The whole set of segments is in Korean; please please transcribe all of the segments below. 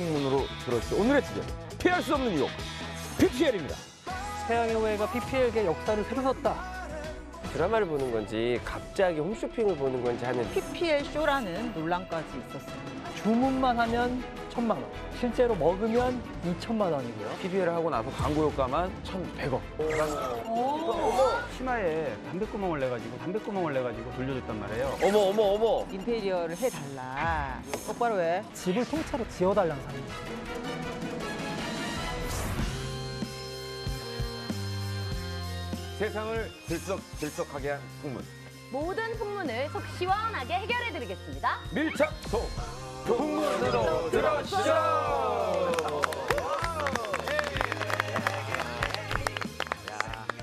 풍문으로 들었죠. 오늘의 주제, 피할 수 없는 유혹, PPL입니다. 태양의 후예가 PPL계 역사를 새로 썼다. 드라마를 보는 건지 갑자기 홈쇼핑을 보는 건지 하는 PPL 쇼라는 논란까지 있었습니다. 주문만 하면 1,000만 원, 실제로 먹으면 2천만 원이고요. PPL을 하고 나서 광고 효과만 1,100억. 치마에 담배구멍을 내가지고 돌려줬단 말이에요. 어머. 인테리어를 해달라. 똑바로 해. 집을 통째로 지어달라는 사람이. 세상을 들썩들썩하게 한 풍문. 모든 풍문을 속 시원하게 해결해드리겠습니다. 밀착 소 풍문으로 들어주시죠.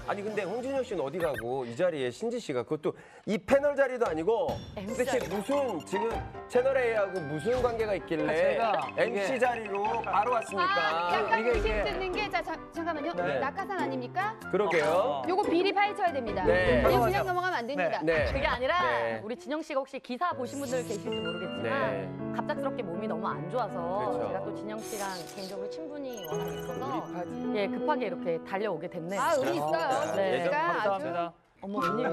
아니 근데 홍진영 씨는 어디 가고 이 자리에 신지 씨가 그것도 이 패널 자리도 아니고 도대체 무슨 지금 채널 A하고 무슨 관계가 있길래 제가 MC 자리로 바로 왔습니까? 약간 이게- 의심 드는 게 잠깐만요. 네. 낙하산 아닙니까? 그러게요. 요거 비리 파헤쳐야 됩니다. 네. 그냥 그냥 넘어가면 안 됩니다. 네. 그게 아니라 네. 우리 진영 씨가 혹시 기사 보신 분들 계실지 모르겠지만 네. 갑작스럽게 몸이 너무 안 좋아서 그렇죠. 제가 또 진영 씨랑 개인적으로 친분이 워낙 있어서 우리 파지. 예 급하게 이렇게 달려오게 됐네요. 아, 의리 있어요. 네. 예전 감사합니다. 어머 웬일이야?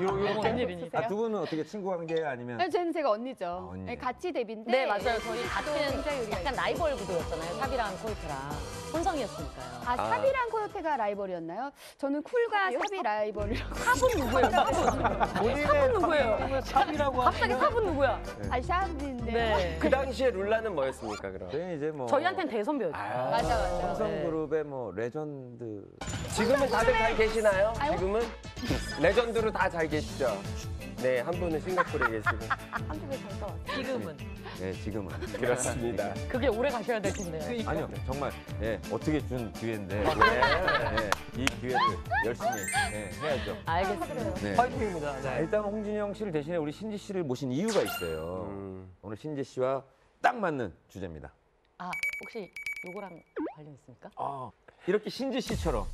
이런 웬일이니? 두 분은 어떻게 친구 관계 아니면? 아니, 저는 제가 언니죠. 언니. 네, 같이 데뷔인데. 네 맞아요. 저희 같은 굉장히 의리가 약간 라이벌 구도였잖아요. 삽이랑 코이트랑 혼성이었으니까요. 아, 삽이랑 코요테가 라이벌이었나요? 저는 쿨과 삽이 라이벌이라고. 삽은 누구예요? 삽은 누구예요? 샵이라고 갑자기 삽은 누구야? 아, 샵인데. 네. 그 당시에 룰라는 뭐였습니까 그럼? 저희는 이제 뭐 저희한테는 대선배였죠. 맞아. 삼성그룹의 뭐 레전드. 지금은 다들 잘 계시나요? 지금은 레전드로 다 잘 계시죠? 네, 한 분은 싱가포르에 계시고. 한국에 잠깐 왔어요. 지금은. 네, 지금은. 그렇습니다. 그게 오래 가셔야 될 텐데요. 아니요, 정말 어떻게 준 기회인데 이 기회를 열심히 해야죠. 알겠습니다. 네. 파이팅입니다. 자, 네. 일단 홍진영 씨를 대신에 우리 신지 씨를 모신 이유가 있어요. 오늘 신지 씨와 딱 맞는 주제입니다. 아, 혹시 요거랑 관련 있습니까? 이렇게 신지 씨처럼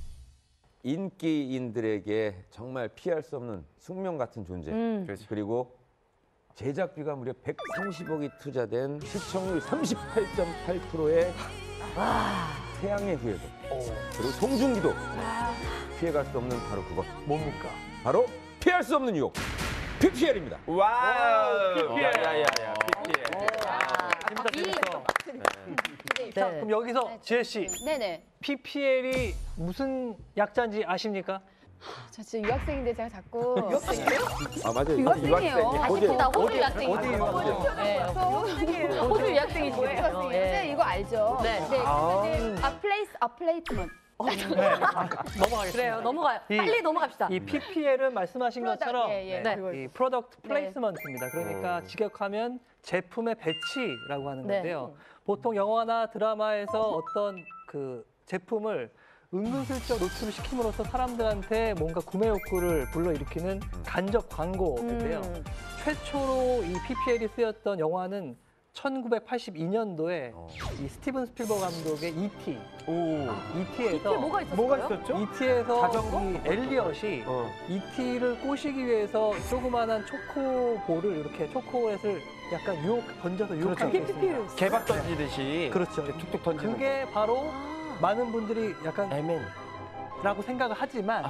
인기인들에게 정말 피할 수 없는 숙명 같은 존재. 그리고 제작비가 무려 130억이 투자된 시청률 38.8%의 태양의 후예도 그리고 송중기도 피해갈 수 없는 바로 그것. 뭡니까? 바로 피할 수 없는 유혹. PPL입니다. 와우! PPL. 야야야야, PPL. 재밌어. 네. 자, 그럼 여기서 지혜 씨, 네네. PPL이 무슨 약자인지 아십니까? 저 진짜 유학생인데 제가 자꾸. 아 맞아요. 유학생이에요. 아쉽다. 호주 유학생이시죠. 어디 유학생? 네. 호주 유학생이시네요. 유학생인데 예. 이거 알죠? 네. 플레이스먼트. 넘어가겠습니다. 그래요. 넘어가요. 이- 빨리 넘어갑시다. 이 PPL은 말씀하신 것처럼 예. 네. 이 프로덕트 플레이스먼트입니다. 그러니까 직역하면 제품의 배치라고 하는 네. 건데요. 보통 영화나 드라마에서 어떤 그 제품을 은근슬쩍 노출을 시킴으로써 사람들한테 뭔가 구매 욕구를 불러일으키는 간접 광고인데요. 최초로 이 PPL이 쓰였던 영화는 1982년도에 이 스티븐 스필버그 감독의 E.T. E.T.에서 뭐가 있었어요? E.T.에서 자전거? 이 엘리엇이 E.T.를 꼬시기 위해서 조그마한 초코볼을 이렇게 초콜릿을 약간 던져서 유혹하는 게 있습니다. 개밥 던지듯이. 그렇죠. 툭툭 던지는 그게 바로 많은 분들이 약간 M&. 라고 생각을 하지만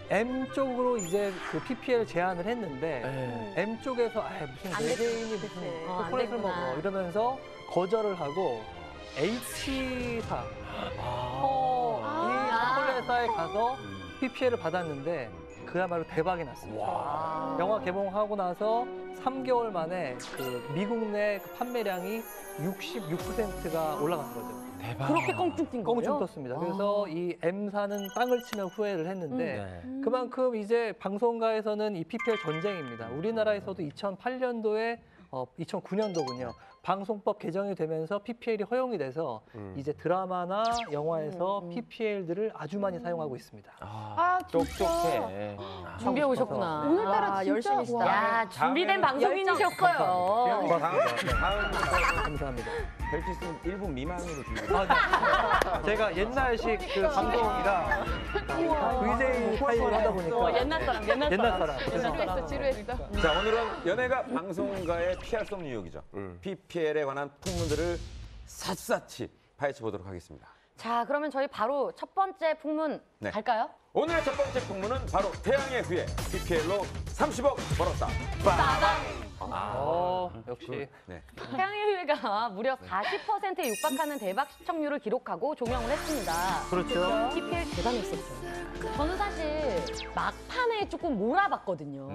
M 쪽으로 이제 그 PPL 제안을 했는데 M 쪽에서 무슨 안 외계인이 됐지. 무슨 안 초콜릿을 됐구나. 먹어 이러면서 거절을 하고 H사 이 초콜릿 회사에 가서 PPL을 받았는데 그야말로 대박이 났습니다. 영화 개봉하고 나서 3개월 만에 그 미국 내 그 판매량이 66%가 올라간 거죠. 대박. 그렇게 껑충 뛴 거예요? 껑충 떴습니다. 그래서 이 M사는 땅을 치며 후회를 했는데 네. 그만큼 이제 방송가에서는 이 PPL 전쟁입니다. 우리나라에서도 2008년도에 2009년도군요. 방송법 개정이 되면서 PPL이 허용이 돼서 이제 드라마나 영화에서 PPL들을 아주 많이 사용하고 있습니다. 똑똑해. 준비해 오셨구나. 오늘따라 진짜 열심히시다. 와. 야, 준비된 방송인이셨어요. 감사합니다. 벨트 있으면 1분 미만으로 준비. 제가 옛날식 그 방송이라 VJ 타입을 하다 보니까 옛날 사람. 지루했어. 자, 오늘은 연예가 방송가의 피할 수 없는 유혹이죠. PPL에 관한 풍문들을 샅샅이 파헤쳐 보도록 하겠습니다. 자, 그러면 저희 바로 첫 번째 풍문 네. 갈까요? 오늘의 첫 번째 풍문은 바로 태양의 후예 PPL로 30억 벌었다. 빠밤. 역시. 네. 태양의 후예가 무려 40%에 육박하는 대박 시청률을 기록하고 종영을 했습니다. 그렇죠. PPL 대단했었어요. 저는 사실 막판에 조금 몰아봤거든요.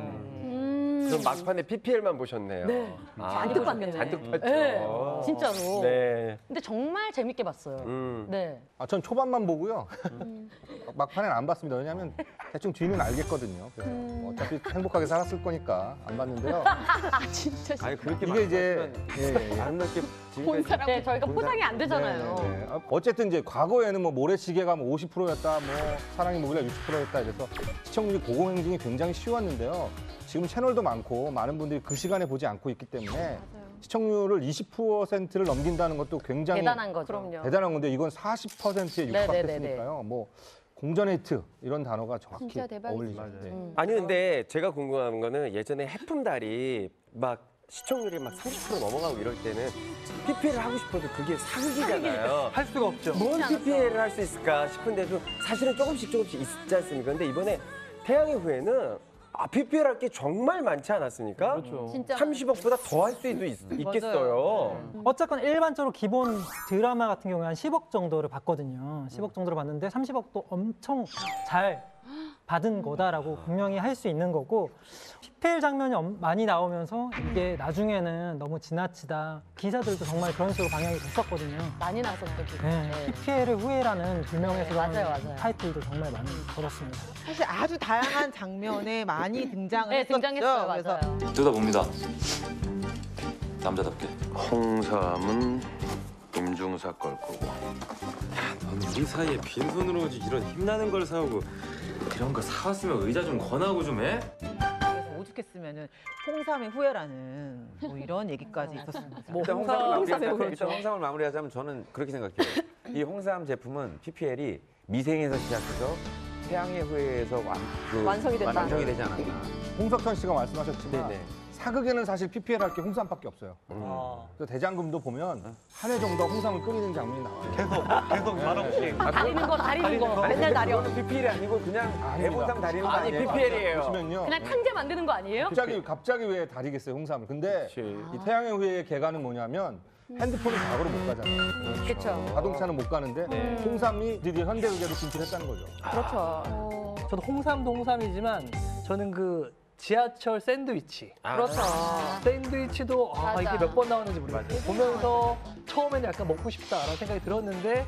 그럼 막판에 PPL만 보셨네요. 네. 잔뜩 봤는데. 잔뜩 봤죠. 네, 진짜로. 네. 근데 정말 재밌게 봤어요. 네. 전 초반만 보고요. 막판엔 안 봤습니다. 왜냐하면 대충 뒤는 알겠거든요. 그래서 어차피 행복하게 살았을 거니까 안 봤는데요. 진짜 아니 그렇게 이게 이제 아름답게 본 지금까지 사람 네, 저희가 포장이 안 되잖아요. 네. 어쨌든 이제 과거에는 뭐 모래시계가 뭐 50%였다, 뭐 사랑의 무기가 60%였다 이래서 시청률이 고공행진이 굉장히 쉬웠는데요. 지금 채널도 많고 많은 분들이 그 시간에 보지 않고 있기 때문에 시청률을 20%를 넘긴다는 것도 굉장히 대단한 거죠. 대단한 건데 이건 40%에 네네네네. 육박했으니까요. 뭐 공전 히트 이런 단어가 정확히 진짜 대박이죠. 어울리죠. 네. 아니 근데 제가 궁금한 거는 예전에 해품달이 막 시청률이 막 30% 넘어가고 이럴 때는 PPL을 하고 싶어도 그게 사극이잖아요. 할 수가 없죠. 뭔 PPL을 할 수 있을까 싶은데도 사실은 조금씩 있지 않습니까? 근데 이번에 태양의 후예는 PPL 할 게 정말 많지 않았습니까? 그렇죠. 진짜 30억보다 더 할 수도 있겠어요. 어쨌건 일반적으로 기본 드라마 같은 경우에 한 10억 정도를 받거든요. 10억 정도를 받는데 30억도 엄청 잘 받은 거다라고 분명히 할 수 있는 거고 PPL 장면이 많이 나오면서 이게 나중에는 너무 지나치다. 기사들도 정말 그런 식으로 방영이 됐었거든요. 많이 나왔었죠. 네, PPL의 후예라는 불명예스러운 네, 맞아요. 타이틀도 정말 많이 걸었습니다. 사실 아주 다양한 장면에 많이 등장을 네, 했었죠. 등장했어요. 그래서 맞아요. 뜯어봅니다. 남자답게. 홍삼은 임중사 걸 거고. 넌 우리 사이에 빈손으로 오지 이런 힘나는 걸 사오고 이런 거 사왔으면 의자 좀 권하고 좀 해? 그래서 오죽했으면은 홍삼의 후예라는 뭐 이런 얘기까지 있었습니다. 뭐 일단 홍삼, 홍삼을 마무리하자면, 그렇죠. 일단 홍삼을 마무리하자면 저는 그렇게 생각해요. 이 홍삼 제품은 PPL이 미생에서 시작해서 태양의 후예에서 완성이 됐다. 완성이 되지 않았나. 홍석천 씨가 말씀하셨지만 네네. 사극에는 사실 PPL 할 게 홍삼밖에 없어요. 그래서 대장금도 보면 한 해 정도 홍삼을 끓이는 장면이 나와요. 계속 말없이. 다리는 거, 맨날 다려. 이거는 PPL이 아니고 그냥 대본상 다리는 거 아니 아니에요? PPL이에요. 보시면요. 그냥 탕제 만드는 거 아니에요? 갑자기 왜 다리겠어요 홍삼을? 근데 이 태양의 후예의 개가는 뭐냐면 핸드폰을 과거로 못 가잖아요. 그렇죠. 자동차는 못 가는데 홍삼이 드디어 현대의계로 진출했다는 거죠. 그렇죠. 저도 홍삼도 홍삼이지만 저는 그 지하철 샌드위치. 그렇죠. 샌드위치도 맞아. 이게 몇 번 나오는지 모르겠어요. 보면서 처음에는 약간 먹고 싶다라는 생각이 들었는데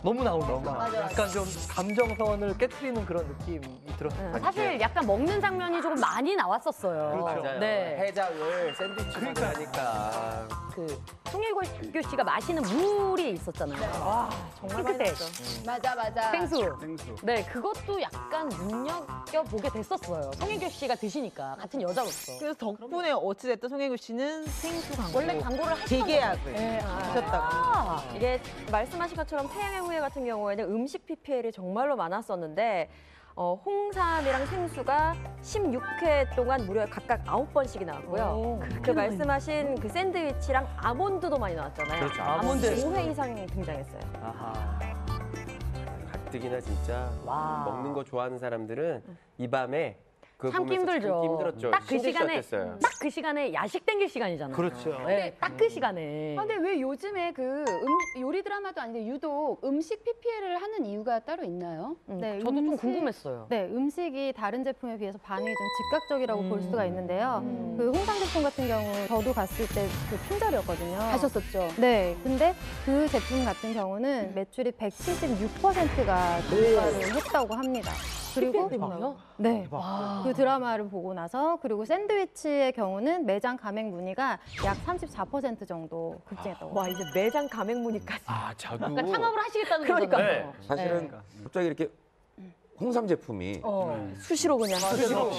너무 나온다. 맞아. 약간 좀 감정선을 깨트리는 그런 느낌이 들었어요. 사실 약간 먹는 장면이 조금 많이 나왔었어요. 맞아요. 네. 해장을 샌드위치로 하니까. 그 송혜교 씨가 마시는 물이 있었잖아요. 와, 정말 핑크색. 맞아. 생수. 네, 그것도 약간 눈여겨보게 됐었어요. 송혜교 씨가 드시니까, 같은 여자로서. 그래서 덕분에 어찌됐든 송혜교 씨는 생수 광고 원래 광고를 하셨던 재계약을 네, 하셨다고. 이게 말씀하신 것처럼 태양의 후예 같은 경우에는 음식 PPL이 정말로 많았었는데 홍삼이랑 생수가 16회 동안 무려 각각 9번씩이 나왔고요. 그 말씀하신 그 샌드위치랑 아몬드도 많이 나왔잖아요. 그렇죠. 아몬드 5회 이상 등장했어요. 아하. 가뜩이나 진짜 와. 먹는 거 좋아하는 사람들은 이 밤에 그거 참기 보면서 힘들죠. 참기 힘들었죠. 딱 그 신지 씨 시간에, 어땠어요? 딱 그 시간에 야식 땡길 시간이잖아요. 그렇죠. 네, 딱 그 시간에. 아, 근데 왜 요즘에 그 요리 드라마도 아닌데 유독 음식 PPL을 하는 이유가 따로 있나요? 네, 저도 좀 궁금했어요. 네, 음식이 다른 제품에 비해서 반응이 좀 즉각적이라고 볼 수가 있는데요. 그 홍삼 제품 같은 경우 저도 갔을 때 그 품절이었거든요. 하셨었죠. 네, 근데 그 제품 같은 경우는 매출이 176%가 증가를 했다고 합니다. 그리고 네, 그 드라마를 보고 나서 그리고 샌드위치의 경우는 매장 가맹 문의가 약 34% 정도 급증했다고. 와 이제 매장 가맹 문의까지. 저도 그러니까 창업을 하시겠다는 그러니까요. 거잖아요. 사실은 갑자기 이렇게 홍삼 제품이 수시로 그냥. 수시로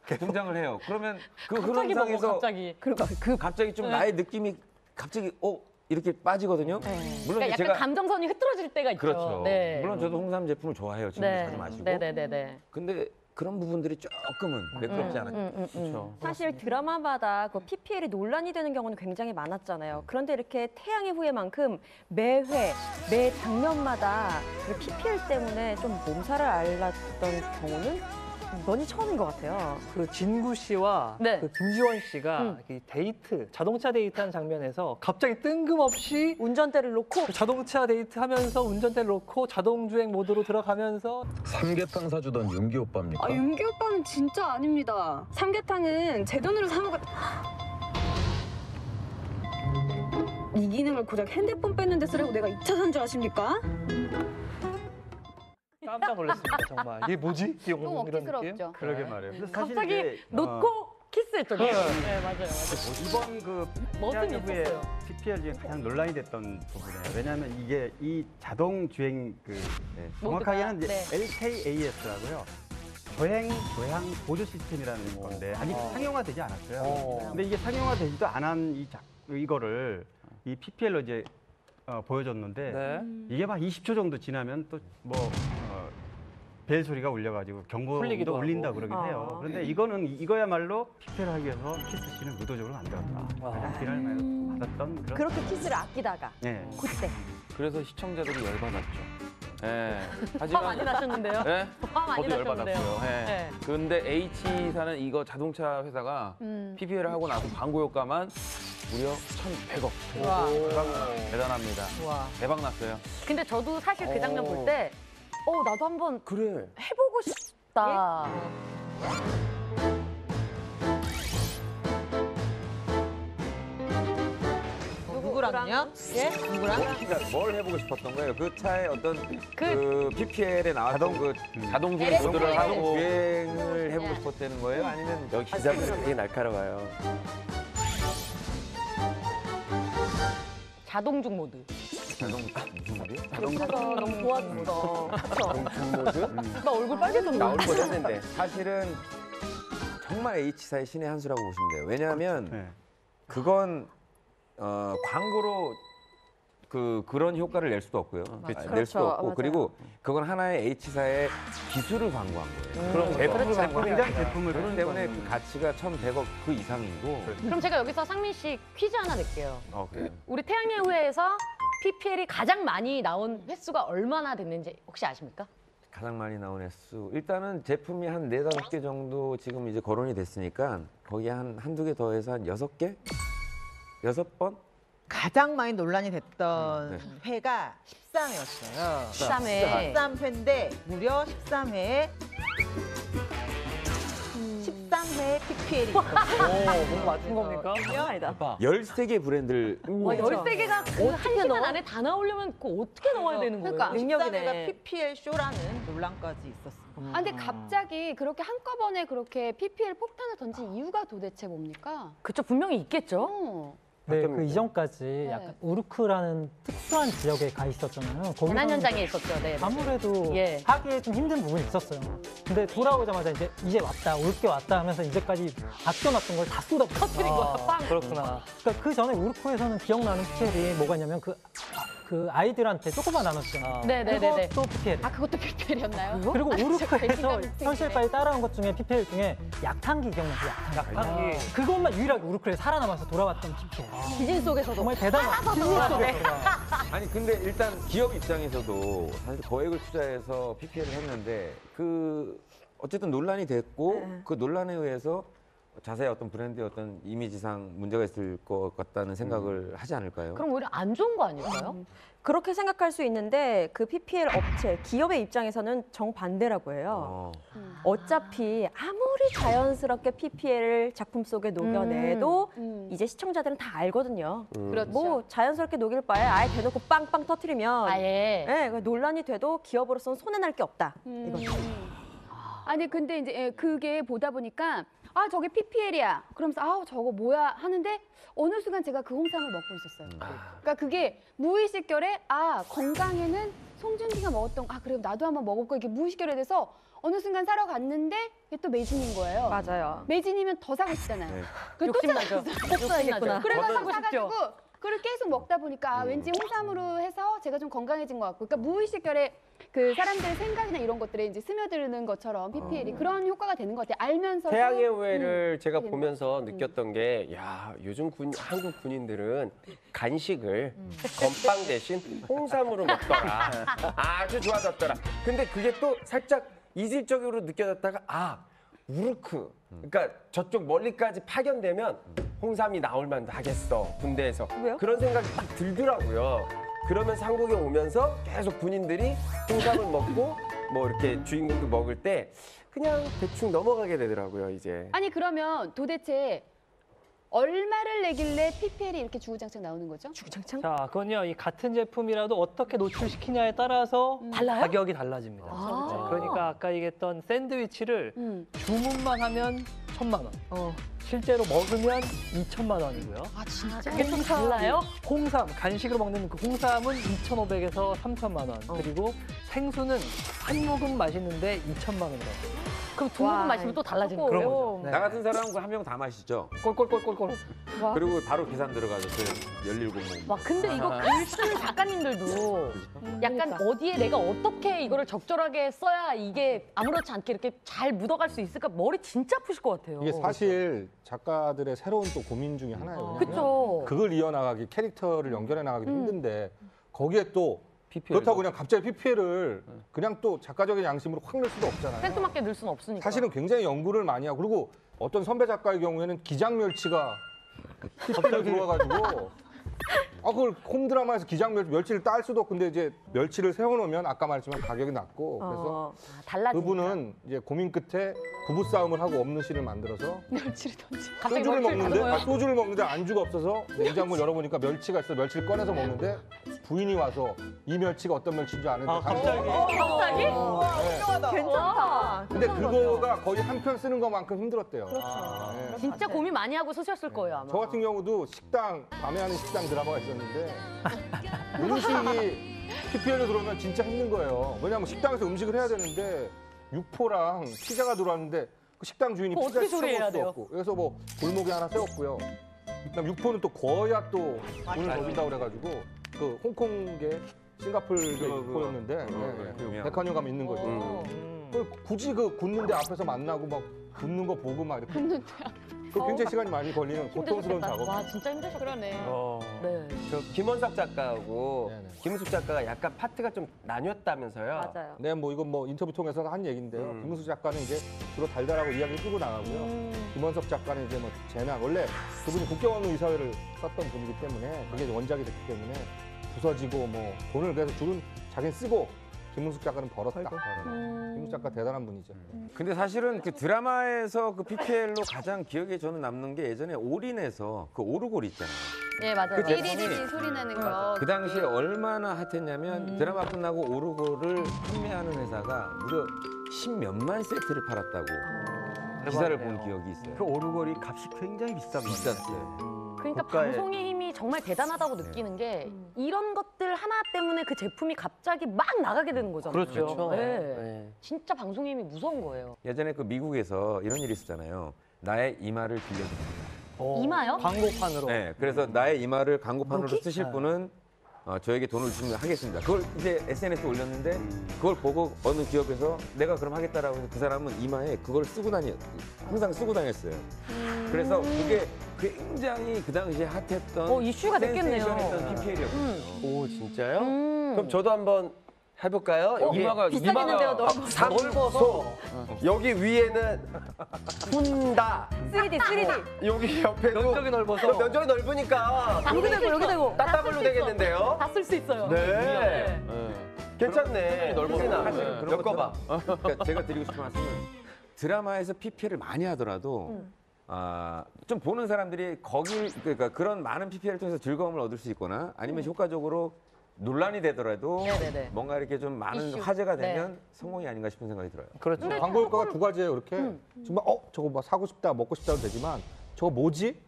등장을 해요. 그러면 그 갑자기 먹어, 흐름상에서 갑자기. 갑자기 좀 나의 느낌이 갑자기 이렇게 빠지거든요. 물론 그러니까 이제 약간 감정선이 흐트러질 때가 있죠. 그렇죠. 네. 물론 저도 홍삼 제품을 좋아해요. 지금 자주 마시고. 네네네네. 근데 그런 부분들이 조금은 매끄럽지 않았죠. 그렇죠. 사실 드라마마다 그 PPL이 논란이 되는 경우는 굉장히 많았잖아요. 그런데 이렇게 태양의 후예만큼 매회, 매 장면마다 그 PPL 때문에 좀 몸살을 앓았던 경우는 이번이 처음인 것 같아요. 그 진구 씨와 네. 그 김지원 씨가 이 데이트, 자동차 데이트하는 장면에서 갑자기 뜬금없이 운전대를 놓고 자동차 데이트하면서 운전대를 놓고 자동주행 모드로 들어가면서 삼계탕 사주던 윤기 오빠입니까? 아, 윤기 오빠는 진짜 아닙니다. 삼계탕은 제 돈으로 사 먹었. 이 기능을 고작 핸드폰 뺐는데 쓰라고 내가 2차 산 줄 아십니까? 깜짝 놀랐습니다, 정말. 이게 뭐지? 너무 이런 느낌? 억지스럽죠. 그러게 말이에요. 그래서 사실 갑자기 이제, 놓고 키스했죠. 네, 맞아요. 이번 그 멋은 태양의 후예 있었어요. PPL 중에 가장 논란이 됐던 부분이에요. 왜냐하면 이게 이 자동 주행 정확하게는 이제 네. LKAS라고요. 조향 보조 시스템이라는 건데 아직 상용화되지 않았어요. 근데 이게 상용화되지도 않은 이거를 이 PPL로 이제 보여줬는데 네. 이게 막 20초 정도 지나면 또 뭐 벨 소리가 울려가지고 경보도 풀리기도 울린다 하고. 그러긴 해요. 그런데 이거야말로 PPL을 하기 위해서 키스 씬을 의도적으로 만들었다. 가장 비난을 받았던 그런. 그렇게 키스를 아끼다가 네. 그때 그래서 시청자들이 열받았죠. 예. 화 많이 나셨는데요? 예? 화 많이 저도 나셨는데요? 열받았고요. 예. 네. 그런데 H사는 이거 자동차 회사가 PPL을 하고 나서 광고 효과만 무려 1,100억. 와. 대단합니다. 와. 대박 났어요. 근데 저도 사실 그 장면 볼 때 나도 한번 그래. 해보고 싶다. 누구랑요? 예? 누구랑? 뭘 해보고 싶었던 거예요? 그 차에 어떤 그 PPL에 나왔던 그 자동 주행 LSD. 모드를 하고 주행을 해보고 싶었다는 거예요? 아니면 여기 기자분들 되게 날카로워요. 자동중 모드. 무슨 말이에요? 옆에서 너무 도와줬어. 모드? 나 얼굴 빨개졌는데. 나올 뻔했는데. 사실은 정말 H사의 신의 한 수라고 보시면 돼요. 왜냐하면 네. 그건 광고로 그런 효과를 낼 수도 없고요. 낼 수도 그렇죠. 없고 맞아요. 그리고 그건 하나의 H사의 기술을 광고한 거예요. 그럼 제품을 광고한 게 굉장히 아니라. 제품을 그렇기 때문에 그 가치가 1,100억 그 이상이고. 그럼 제가 여기서 상민 씨 퀴즈 하나 낼게요. 그래요. 우리 태양의 후예에서 PPL이 가장 많이 나온 횟수가 얼마나 됐는지 혹시 아십니까? 가장 많이 나온 횟수. 일단은 제품이 한 4-5개 정도 지금 이제 거론이 됐으니까 거기에 한두 개 더해서 한 6개? 6번? 가장 많이 논란이 됐던 네. 회가 13회였어요. 13회. 13회인데 무려 13회에 13회의 PPL이 있거든요. 뭐 맞은 겁니까? 대박. 13개 브랜드를 와, 13개가 그 한 시간 안에 다 나오려면 그거 어떻게 넣어야 되는 거예요? 그러니까. 능력이가 PPL 쇼라는 논란까지 있었어요. 근데 갑자기 그렇게 한꺼번에 그렇게 PPL 폭탄을 던진 이유가 도대체 뭡니까? 그쵸, 분명히 있겠죠? 네, 그 이전까지 약간 우르크라는 특수한 지역에 가 있었잖아요. 거기서는 재난 현장에 있었죠. 네. 아무래도 예. 하기에 좀 힘든 부분이 있었어요. 근데 돌아오자마자 이제 왔다, 올 게 왔다 하면서 이제까지 아껴놨던 걸 다 쏟아붓고 터뜨린 거야, 빵. 그렇구나. 그러니까 그 전에 우르크에서는 기억나는 PPL이 뭐가 있냐면 그 아이들한테 쪼꼬바 나눴잖아요. 네네네네. 그것도 PPL. 아, 그것도 PPL이었나요? 그리고 우르크에서 진짜 현실까지 따라온 것 중에 PPL 중에 약탕기 기억나세요? 약탕기. 그것만 유일하게 우르크에 살아남아서 돌아왔던 PPL. 지진 속에서도. 정말 대단한 지진 속에서. 아니 근데 일단 기업 입장에서도 사실 거액을 투자해서 PPL을 했는데 어쨌든 논란이 됐고 그 논란에 의해서 자세히 어떤 브랜드의 어떤 이미지상 문제가 있을 것 같다는 생각을 하지 않을까요? 그럼 오히려 안 좋은 거 아닐까요? 그렇게 생각할 수 있는데 그 PPL 업체, 기업의 입장에서는 정반대라고 해요. 어차피 아무리 자연스럽게 PPL을 작품 속에 녹여내도 이제 시청자들은 다 알거든요. 그렇죠. 뭐 자연스럽게 녹일 바에 아예 대놓고 빵빵 터트리면 아예. 네, 논란이 돼도 기업으로서는 손해날 게 없다. 이거죠. 아니 근데 이제 그게 보다 보니까 아 저게 PPL이야. 그러면서 아 저거 뭐야 하는데 어느 순간 제가 그 홍삼을 먹고 있었어요. 그러니까 그게 무의식결에 아 건강에는 송중기가 먹었던 그래 나도 한번 먹어볼까 이게 무의식결에 돼서 어느 순간 사러 갔는데 이게 또 매진인 거예요. 맞아요. 매진이면 더 사고 싶잖아요. 네. 그래서 또 욕심나죠. 찾아갔어요. 욕심나죠. 그래서 사고 싶죠. 사가지고 그걸 계속 먹다 보니까 아, 왠지 홍삼으로 해서 제가 좀 건강해진 것 같고, 그러니까 무의식결에 그 사람들의 생각이나 이런 것들에 이제 스며드는 것처럼 PPL이 그런 효과가 되는 것 같아요. 알면서도. 태양의 후예를 제가 보면서 느꼈던 게, 야, 요즘 한국 군인들은 간식을 건빵 대신 홍삼으로 먹더라. 아주 좋아졌더라. 근데 그게 또 살짝 이질적으로 느껴졌다가, 아, 우르크. 그러니까 저쪽 멀리까지 파견되면 홍삼이 나올 만도 하겠어, 군대에서. 왜요? 그런 생각이 딱 들더라고요. 그러면서 한국에 오면서 계속 군인들이 홍삼을 먹고 뭐 이렇게 주인공도 먹을 때 그냥 대충 넘어가게 되더라고요, 이제. 아니 그러면 도대체 얼마를 내길래 PPL이 이렇게 주구장창 나오는 거죠? 주구장창? 자, 그건요. 이 같은 제품이라도 어떻게 노출시키냐에 따라서 달라요? 가격이 달라집니다. 아. 그러니까 아까 얘기했던 샌드위치를 주문만 하면 1,000만 원. 실제로 먹으면 2,000만 원이고요. 아, 진짜? 이게 좀 달라요? 홍삼, 간식으로 먹는 그 홍삼은 2,500에서 3,000만 원. 그리고 생수는 한 모금 마시는데 2,000만 원이라고. 그럼 두 모금 마시면 또 달라지는 그런 거예요? 거죠. 네. 나 같은 사람은 한 명 다 마시죠. 꼴꼴꼴꼴꼴. 그리고 바로 계산 들어가죠. 17공. 와, 근데 이거 글 쓰는 작가님들도 약간 어디에 내가 어떻게 이거를 적절하게 써야 이게 아무렇지 않게 이렇게 잘 묻어갈 수 있을까 머리 진짜 아프실 것 같아요. 이게 사실 작가들의 새로운 또 고민 중에 하나예요. 왜냐면 그쵸. 그걸 이어나가기, 캐릭터를 연결해 나가기 힘든데 거기에 또 그렇다고 그냥 갑자기 PPL을 그냥 또 작가적인 양심으로 확 넣을 수도 없잖아요. 생뚱맞게 넣을 수는 없으니까. 사실은 굉장히 연구를 많이 하고, 그리고 어떤 선배 작가의 경우에는 기장멸치가 PPL에 들어와가지고 그걸 홈드라마에서 기장멸치를 딸 수도 없고, 근데 이제 멸치를 세워놓으면 아까 말했지만 가격이 낮고, 그래서 달라지니까. 그분은 이제 고민 끝에 부부싸움을 하고 없는 씨를 만들어서 멸치를 던져. 소주를 먹는데 소주를 먹는데 안주가 없어서 냉장고를 열어보니까 멸치가 있어. 멸치를 꺼내서 먹는데 부인이 와서 이 멸치가 어떤 멸치인지 아는데 갑자기? 갑자기? 괜찮다. 근데 그거가 거의 한 편 쓰는 것만큼 힘들었대요. 네. 진짜 고민 많이 하고 쓰셨을 거예요, 아마. 저 같은 경우도 식당, 밤에 하는 식당 드라마가 있었는데 음식이 PPL로 들어오면 진짜 힘든 거예요. 왜냐하면 식당에서 음식을 해야 되는데 육포랑 피자가 들어왔는데 그 식당 주인이 피자 시켜볼 수도 없고, 그래서 뭐 골목에 하나 세웠고요. 그다음 육포는 또 구워야 또 돈을 더 준다고 그래가지고 그 홍콩계 싱가포르 육포였는데 백화점 가면 있는 거죠. 그걸 굳이 그 굽는데 앞에서 만나고 막 굽는 거 보고 막 이렇게 그 굉장히 시간이 많이 걸리는 고통스러운 작업. 와, 진짜 힘드셨겠다. 그러네. 네. 저 김원석 작가하고 김은숙 작가가 약간 파트가 좀 나뉘었다면서요? 맞아요. 네, 뭐 이건 뭐 인터뷰 통해서 한 얘기인데요. 김은숙 작가는 이제 주로 달달하고 이야기를 끌고 나가고요. 김원석 작가는 이제 뭐 재난, 원래 그분이 국경원로 이사회를 썼던 분이기 때문에 그게 원작이 됐기 때문에 부서지고 뭐 돈을 그래서 줄은 자기는 쓰고 김은숙 작가는 벌었다. 김은숙 작가 대단한 분이죠. 근데 사실은 그 드라마에서 그 PPL로 가장 기억에 저는 남는 게 예전에 올인해서 그 오르골 있잖아요. 네, 맞아요. 그 제품이 띠리리리 소리 나는 거. 그 당시에 얼마나 핫했냐면 드라마 끝나고 오르골을 판매하는 회사가 무려 10몇만 세트를 팔았다고 기사를 본 기억이 있어요. 그 오르골이 값이 굉장히 비쌌어요. 그러니까 방송의 힘이 정말 대단하다고 느끼는 게 이런 것들 하나 때문에 그 제품이 갑자기 막 나가게 되는 거잖아요. 그렇죠. 네. 진짜 방송의 힘이 무서운 거예요. 예전에 그 미국에서 이런 일이 있었잖아요. 나의 이마를 빌려줍니다. 이마요? 광고판으로. 네, 그래서 나의 이마를 광고판으로 쓰실 분은 저에게 돈을 주시면 하겠습니다. 그걸 이제 SNS에 올렸는데 그걸 보고 어느 기업에서 내가 그럼 하겠다라고 해서 그 사람은 이마에 그걸 쓰고 항상 쓰고 다녔어요. 그래서 그게 굉장히 그 당시에 핫했던 이슈가 됐겠네요. 센세이션했던 PPL이었거든요. 오, 진짜요? 그럼 저도 한번 해볼까요? 이마가 비싸겠는데요, 넓어서 여기 위에는 훈다. 3D. 여기 옆에도 면적이 넓어서. 면적이 넓으니까 여기 대고 여기 대고 따따블로 되겠는데요? 다 쓸 수 있어요. 네. 괜찮네. 넓어서. 엮어봐. 그러니까 제가 드리고 싶은 말씀은 드라마에서 PPL을 많이 하더라도 좀 보는 사람들이 그러니까 그런 많은 PPL을 통해서 즐거움을 얻을 수 있거나 아니면 효과적으로 논란이 되더라도 네네네. 뭔가 이렇게 좀 많은 이슈. 화제가 되면 성공이 아닌가 싶은 생각이 들어요. 그렇죠. 광고 효과가 두 가지예요. 이렇게 정말 저거 막 사고 싶다, 먹고 싶다도 되지만 저거 뭐지?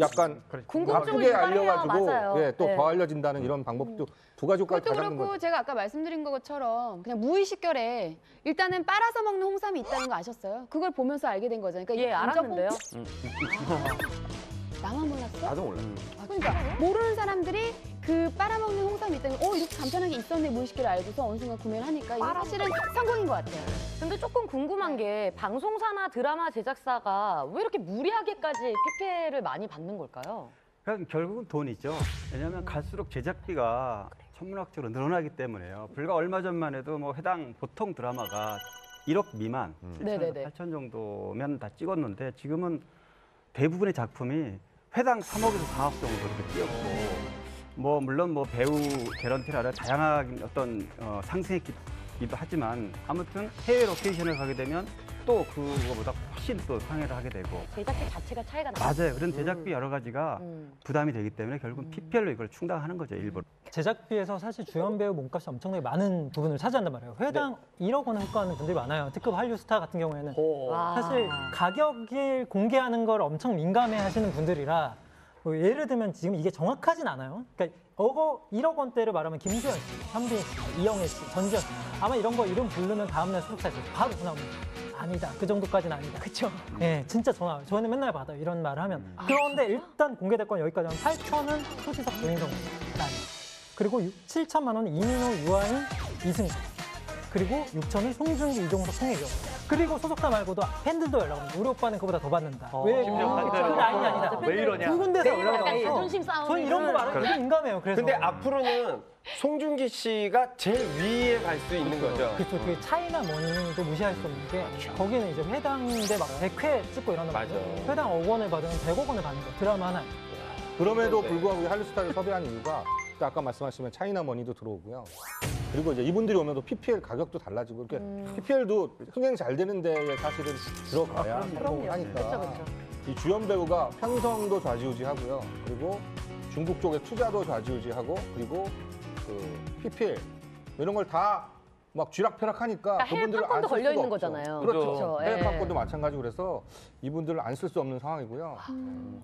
약간 궁금증을 나쁘게 알려가지고 맞아요. 또 더 알려진다는 이런 방법도 두 가지 효과를 다 그것도 잡는 그렇고 거죠. 제가 아까 말씀드린 것처럼 그냥 무의식결에 일단은 빨아서 먹는 홍삼이 있다는 거 아셨어요? 그걸 보면서 알게 된 거잖아요. 그러니까 예, 알았는데요. 나만 몰랐어? 나도 몰라. 그러니까 모르는 사람들이 그 빨아먹는 홍삼이 있다니 이렇게 간편한 게 있었네 무의식계를 알고서 어느 순간 구매를 하니까 이게 사실은 성공인 것 같아요. 근데 조금 궁금한 게 방송사나 드라마 제작사가 왜 이렇게 무리하게까지 PPL을 많이 받는 걸까요? 그러니까 결국은 돈이죠. 왜냐하면 갈수록 제작비가 천문학적으로 늘어나기 때문에요. 불과 얼마 전만 해도 뭐 해당 보통 드라마가 1억 미만, 7천에서 8천 정도면 다 찍었는데 지금은 대부분의 작품이 회당 3억에서 4억 정도 이렇게 뛰었고 뭐 물론 뭐 배우 개런티를 하려 다양한 어떤 상승했기도 하지만 아무튼 해외 로케이션을 가게 되면 또 그거보다 훨씬 또 상회를 하게 되고 제작비 자체가 차이가 나요. 맞아요. 그런 제작비 여러 가지가 부담이 되기 때문에 결국은 PPL로 이걸 충당하는 거죠, 일부러. 제작비에서 사실 주연 배우 몸값이 엄청나게 많은 부분을 차지한단 말이에요. 회당 1억 원을 획거하는 분들이 많아요. 특급 한류 스타 같은 경우에는 사실 가격을 공개하는 걸 엄청 민감해 하시는 분들이라 뭐 예를 들면 지금 이게 정확하진 않아요. 그러니까 1억 원대를 말하면 김수현 씨, 현빈 씨, 이영애 씨, 전지현 씨 아마 이런 거 이름 부르면 다음날 소속사에서 바로 전화 옵니다. 아니다. 그 정도까지는 아니다. 그렇죠. 네, 진짜 전화. 저희는 맨날 받아요. 이런 말을 하면. 그런데 일단 공개될 건 여기까지 하면 8천은 소지섭 조인성 난. 그리고 7천만 원은 이민호, 유아인, 이승우. 그리고 6천은 송중기, 이종석, 송혜교. 그리고 소속사 말고도 팬들도 연락 옵니다. 우리 오빠는 그보다 더 받는다. 왜? 그 라인이 아니다. 왜 이러냐. 두 군데서 연락이 와서 자존심 싸움. 저는 이런 거 말하면 되게 민감해요. 그래서. 근데 앞으로는 송중기 씨가 제일 위에 갈 수 있는 거죠. 그렇죠. 그 차이나 머니도 무시할 수 없는 게 거기는 이제 회당인데 막 100회 찍고 이러는 거죠. 회당 1억 원을 받으면 100억 원을 받는 거예요. 드라마 하나에. 그럼에도 불구하고 한류스타를 섭외한 이유가 아까 말씀하시면 차이나 머니도 들어오고요. 그리고 이제 이분들이 오면 또 PPL 가격도 달라지고 이렇게 PPL도 흥행 잘 되는 데에 사실은 들어가야 성공을 하니까 이 주연 배우가 편성도 좌지우지하고요. 그리고 중국 쪽에 투자도 좌지우지하고 그리고 그 PPL 이런 걸 다 막 쥐락펴락하니까 그러니까 그분들을 안 해외 쓸 걸려 수가 있는 없죠. 거잖아요. 그렇죠. 예. 해외 판권도 마찬가지고 그래서 이분들을 안 쓸 수 없는 상황이고요.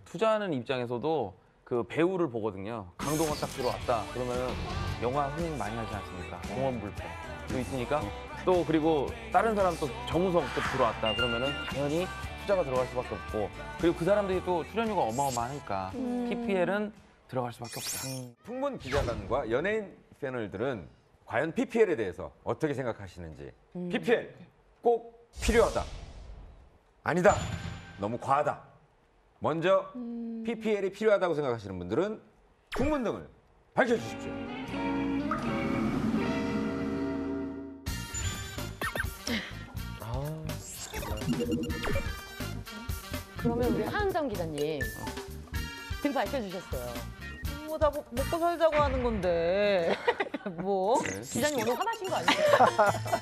투자하는 입장에서도 그 배우를 보거든요. 강동원 딱 들어왔다 그러면 영화 흥행 많이 하지 않습니까? 공원불패도 있으니까 또 그리고 다른 사람 또 정우성 또 들어왔다 그러면은 당연히 투자가 들어갈 수밖에 없고 그리고 그 사람들이 또 출연료가 어마어마하니까 PPL은 들어갈 수밖에 없다. 풍문 기자단과 연예인 패널들은 과연 PPL에 대해서 어떻게 생각하시는지 PPL 꼭 필요하다. 아니다. 너무 과하다. 먼저 PPL이 필요하다고 생각하시는 분들은 풍문등을 밝혀주십시오. 그러면 우리 하은정 기자님 등 밝혀주셨어요. 뭐 다 먹고 살자고 하는 건데 뭐 기자님 오늘 화나신 거 아니에요?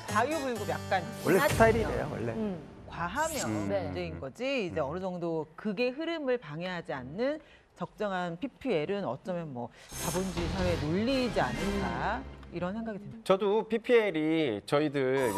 자유불급 약간 원래 스타일이래요, 원래. 과하면 네. 문제인 거지. 이제 어느 정도 극의 흐름을 방해하지 않는 적정한 PPL은 어쩌면 뭐 자본주의 사회에 놀리지 않을까 이런 생각이 듭니다. 저도 PPL이 저희들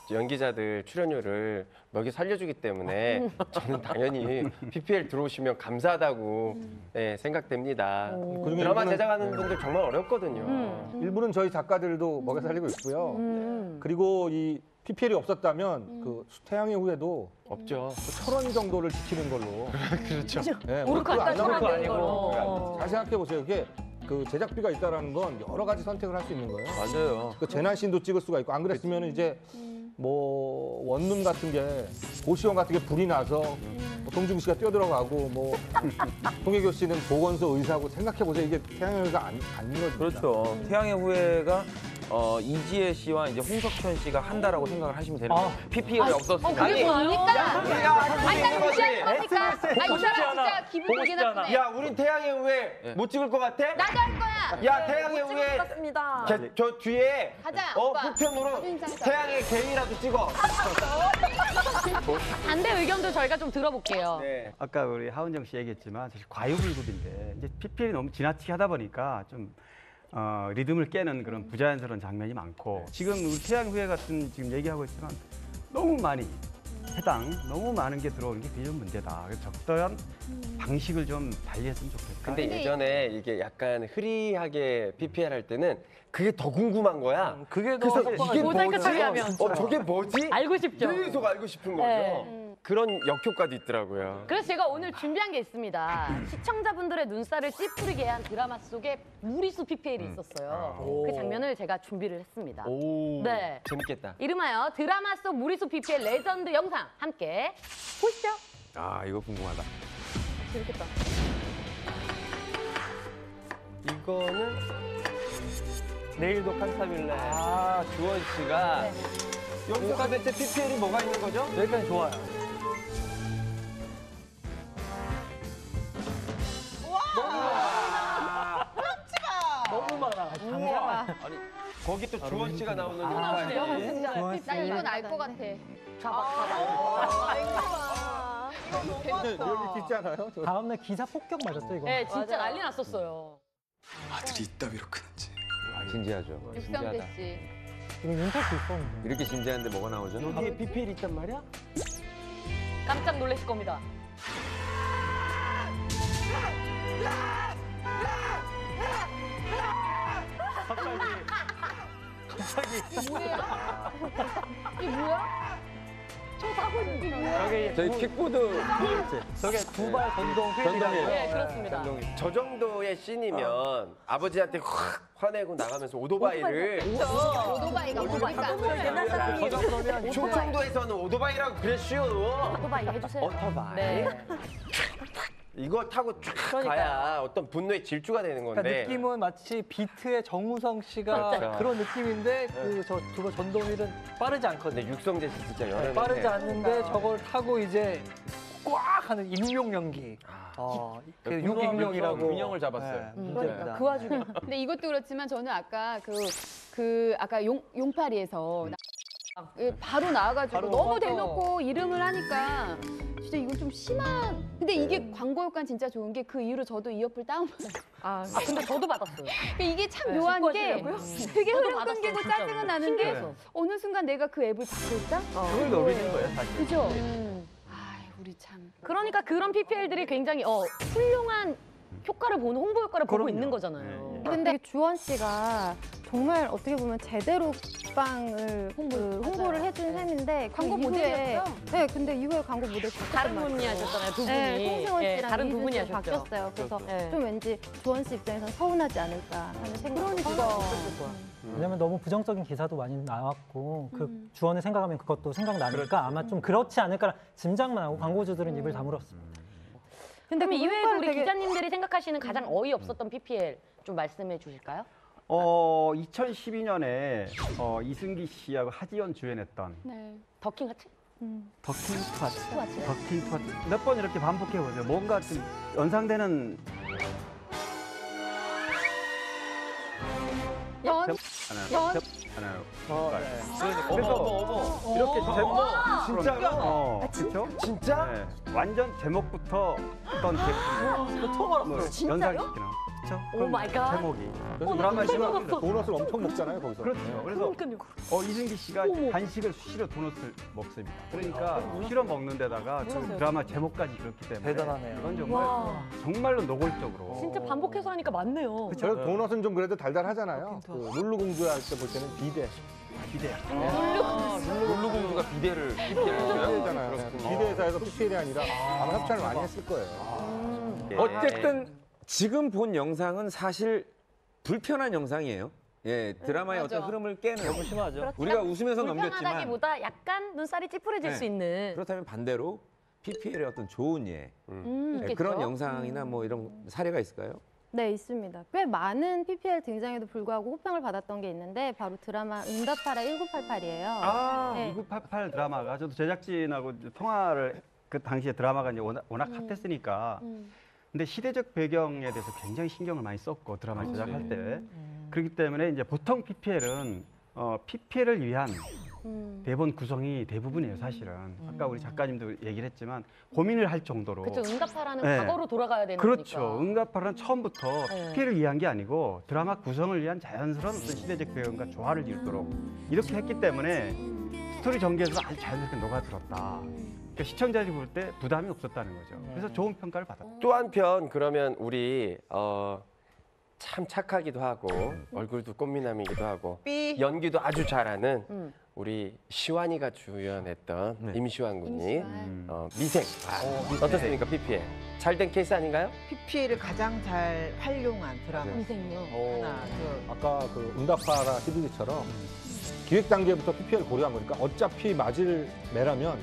연기자들 출연료를 먹여 살려주기 때문에 저는 당연히 PPL 들어오시면 감사하다고 네, 생각됩니다. 드라마 제작하는 분들 정말 어렵거든요. 일부는 저희 작가들도 먹여 살리고 있고요. 그리고 이 PPL이 없었다면 그 태양의 후예도 없죠. 1,000원 정도를 지키는 걸로. 그렇죠. 네, 오르카 그거 안 안 나올 거 되는 걸로. 아니고. 잘 생각해 보세요. 이게 그 제작비가 있다라는 건 여러 가지 선택을 할 수 있는 거예요. 맞아요. 그 재난씬도 찍을 수가 있고 안 그랬으면 이제 뭐 원룸 같은 게 고시원 같은 게 불이 나서 뭐 동중기 씨가 뛰어들어가고 뭐 송혜교 씨는 보건소 의사고 생각해 보세요. 이게 태양의 후예가 아니거든요. 그렇죠. 태양의 후예가 이지혜 씨와 이제 홍석천 씨가 한다라고 생각을 하시면 되는 거예요. PPL이 없었으면. 그게 뭡니까? 아니, 난 무시하는 겁니까? SNS 아, 이 보고 사람 싶지 않아. 진짜 기분 되게 나쁘네. 야, 우린 태양의 후예 못 찍을 것 같아? 나도 할 거야. 야, 태양의 후예 같습니다. 저 뒤에 가자, 오빠. 후편으로 사진 찍자. 태양의 개미라도 찍어. 반대 의견도 저희가 좀 들어볼게요. 네. 아까 우리 하은정 씨 얘기했지만 사실 과유불급인데 이제 PPL이 너무 지나치게 하다 보니까 좀 리듬을 깨는 그런 부자연스러운 장면이 많고 지금 우리 태양 후예 같은 지금 얘기하고 있지만 너무 많이 너무 많은 게 들어오는 게 그게 좀 문제다. 그래서 적절한 방식을 좀 달리했으면 좋겠다. 근데 예전에 이게 약간 흐리하게 PPL 할 때는 그게 더 궁금한 거야. 그게 그래서 더 이게 모자이크 뭐지? 처리하면. 저게 뭐지? 알고 싶죠. 계속 알고 싶은 거죠. 네. 그런 역효과도 있더라고요. 그래서 제가 오늘 준비한 게 있습니다. 시청자분들의 눈살을 찌푸리게 한 드라마 속에 무리수 PPL이 있었어요. 그 장면을 제가 준비를 했습니다. 오, 네. 재밌겠다. 이름하여 드라마 속 무리수 PPL 레전드 영상 함께 보시죠. 아, 이거 궁금하다. 재밌겠다. 이거는 내일도 칸타빌레. 아, 주원 씨가 네. 여기서 대체 PPL이 뭐가 있는 거죠? 여기까지 좋아요. 너무 많아. 장난. 아니, 거기 또 주원 씨가 나오는 아, 영화예요. 나 이건 알 것 같아. 여기 있지 않아요? 다음날 기사 폭격 맞았죠 이거. 네, 진짜 난리 났었어요. 아들이 이따위로 크는지. 진지하죠. 육성대 씨. 이거 윤탁도 있었는데. 이렇게 진지한데 뭐가 나오죠? 여기에 PPL이 있단 말이야? 깜짝 놀라실 겁니다. 이게 뭐야? 저 타고 있는 게 뭐야? 저희 킥보드 저게 두발 전동 전동이에요. 네, 그렇습니다. 저 정도의 씬이면 아버지한테 확 화내고 나가면서 오토바이를 오토바이가 뭡니까? 옛날 사람이 충청도에서는 오토바이라고 그랬슈. 오토바이 해주세요. 오토바이. 네. 이거 타고 쫙 그러니까요. 가야 어떤 분노의 질주가 되는 그러니까 건데. 느낌은 마치 비트의 정우성 씨가 그렇죠. 그런 느낌인데 저 두발 전동휠은 빠르지 않거든요. 근데 육성재 씨 진짜 연애. 빠르지 않는데 저걸 타고 이제 꽉 하는 익룡 연기. 그 육익룡이라고 균형을 잡았어요. 그러니까 그 와중에. 근데 이것도 그렇지만 저는 아까 아까 용파리에서 바로 나와가지고 바로 너무 맞아. 대놓고 이름을 하니까 진짜 이건 좀 심한. 근데 이게 광고 효과는 진짜 좋은 게 그 이후로 저도 이 어플 다운받았어요. 아, 근데 저도 받았어요. 이게 참 네, 묘한 게 신고하시려고요? 되게 저도 흐름 받았어요, 끊기고 진짜로. 짜증은 나는 게 신기해서. 어느 순간 내가 그 앱을 받고 있다? 그걸 노리는 거예요, 사실. 그죠? 우리 참. 그러니까 그런 PPL들이 굉장히 훌륭한 효과를 보는 홍보 효과를 보고 있는 거잖아요. 근데 주원 씨가 정말 어떻게 보면 제대로 빵을 홍보를 해준 셈인데 광고 그 이후에- 모델이었죠? 네, 근데 이후에 광고 모델 다른 분이 하셨잖아요, 두 분이. 네, 송승헌 예, 씨랑 다른 두 분이 이희준 씨랑 하셨죠. 바뀌었어요. 그래서 네. 좀 왠지 주원 씨 입장에서는 서운하지 않을까 하는 생각이 들어요. 왜냐면 너무 부정적인 기사도 많이 나왔고 그 주원을 생각하면 그것도 생각나니까 아마 좀 그렇지 않을까 짐작만 하고 광고주들은 입을 다물었습니다. 근데 그 그 이외에도 효과를 우리 되게- 기자님들이 생각하시는 가장 어이없었던 PPL 좀 말씀해 주실까요? 2012년에 이승기 씨하고 하지연 주연했던 네. 더킹 하트? 더킹 투하트. 투하트. 더킹 투하트. 몇 번 이렇게 반복해 보세요. 뭔가 좀 연상되는 연. 하나요. 그러니까. 그래서 이렇게 제목 진짜로 그렇죠? 진짜? 네. 완전 제목부터 어떤 저 처음 알았어요. 연상시키는 그렇죠? 오 마이 갓. 제목이 드라마 시간 도넛을 엄청 먹잖아요 거기서. 그렇죠. 그래서 이승기 씨가 간식을 수시로 도넛을 먹습니다. 그러니까 수시로 먹는 데다가 그 드라마 제목까지 그렇기 때문에 대단하네요. 이건 정말 정말로 노골적으로 진짜 반복해서 하니까 맞네요. 그래서 도넛은 좀 그래도 달달하잖아요. 그 룰루 공주 할 때 볼 때는 비대. 룰루공주가 비대를 PPL 했어요? 비대잖아요. 비대에서 PPL이 아니라 아마 협찬을 많이 했을 거예요. 어쨌든 지금 본 영상은 사실 불편한 영상이에요. 예, 드라마의 맞아. 어떤 흐름을 깨는. 너무 심하죠. 우리가 웃으면서 넘겼지만 불편하다기보다 약간 눈살이 찌푸려질 네. 수 있는 그렇다면 반대로 PPL의 어떤 좋은 예, 있겠죠? 그런 영상이나 뭐 이런 사례가 있을까요? 네, 있습니다. 꽤 많은 PPL 등장에도 불구하고 호평을 받았던 게 있는데 바로 드라마 응답하라 1988이에요. 아, 네. 1988 드라마가 저도 제작진하고 통화를 그 당시에 드라마가 이제 워낙 핫했으니까 근데 시대적 배경에 대해서 굉장히 신경을 많이 썼고 드라마를 제작할 때 그렇기 때문에 이제 보통 PPL은 PPL을 위한 대본 구성이 대부분이에요, 사실은. 아까 우리 작가님도 얘기를 했지만 고민을 할 정도로. 그렇죠. 응답하라는 네. 과거로 돌아가야 되는 그렇죠. 거니까. 응답하라는 처음부터 네. PPL을 위한 게 아니고 드라마 구성을 위한 자연스러운 어떤 시대적 배경과 조화를 이루도록 이렇게 했기 때문에 스토리 전개에서 아주 자연스럽게 녹아들었다. 그러니까 시청자들이 볼 때 부담이 없었다는 거죠. 그래서 좋은 평가를 받았다. 또 한편 그러면 우리 참 착하기도 하고 얼굴도 꽃미남이기도 하고 연기도 아주 잘하는 우리 시완이가 주연했던 임시완 군이 미생. 어떻습니까, PPL? 잘된 케이스 아닌가요? PPL을 가장 잘 활용한 드라마. 미생이요. 하나, 둘. 아까 그 응답하라 TV처럼 기획 단계부터 PPL 고려한 거니까 어차피 맞을 매라면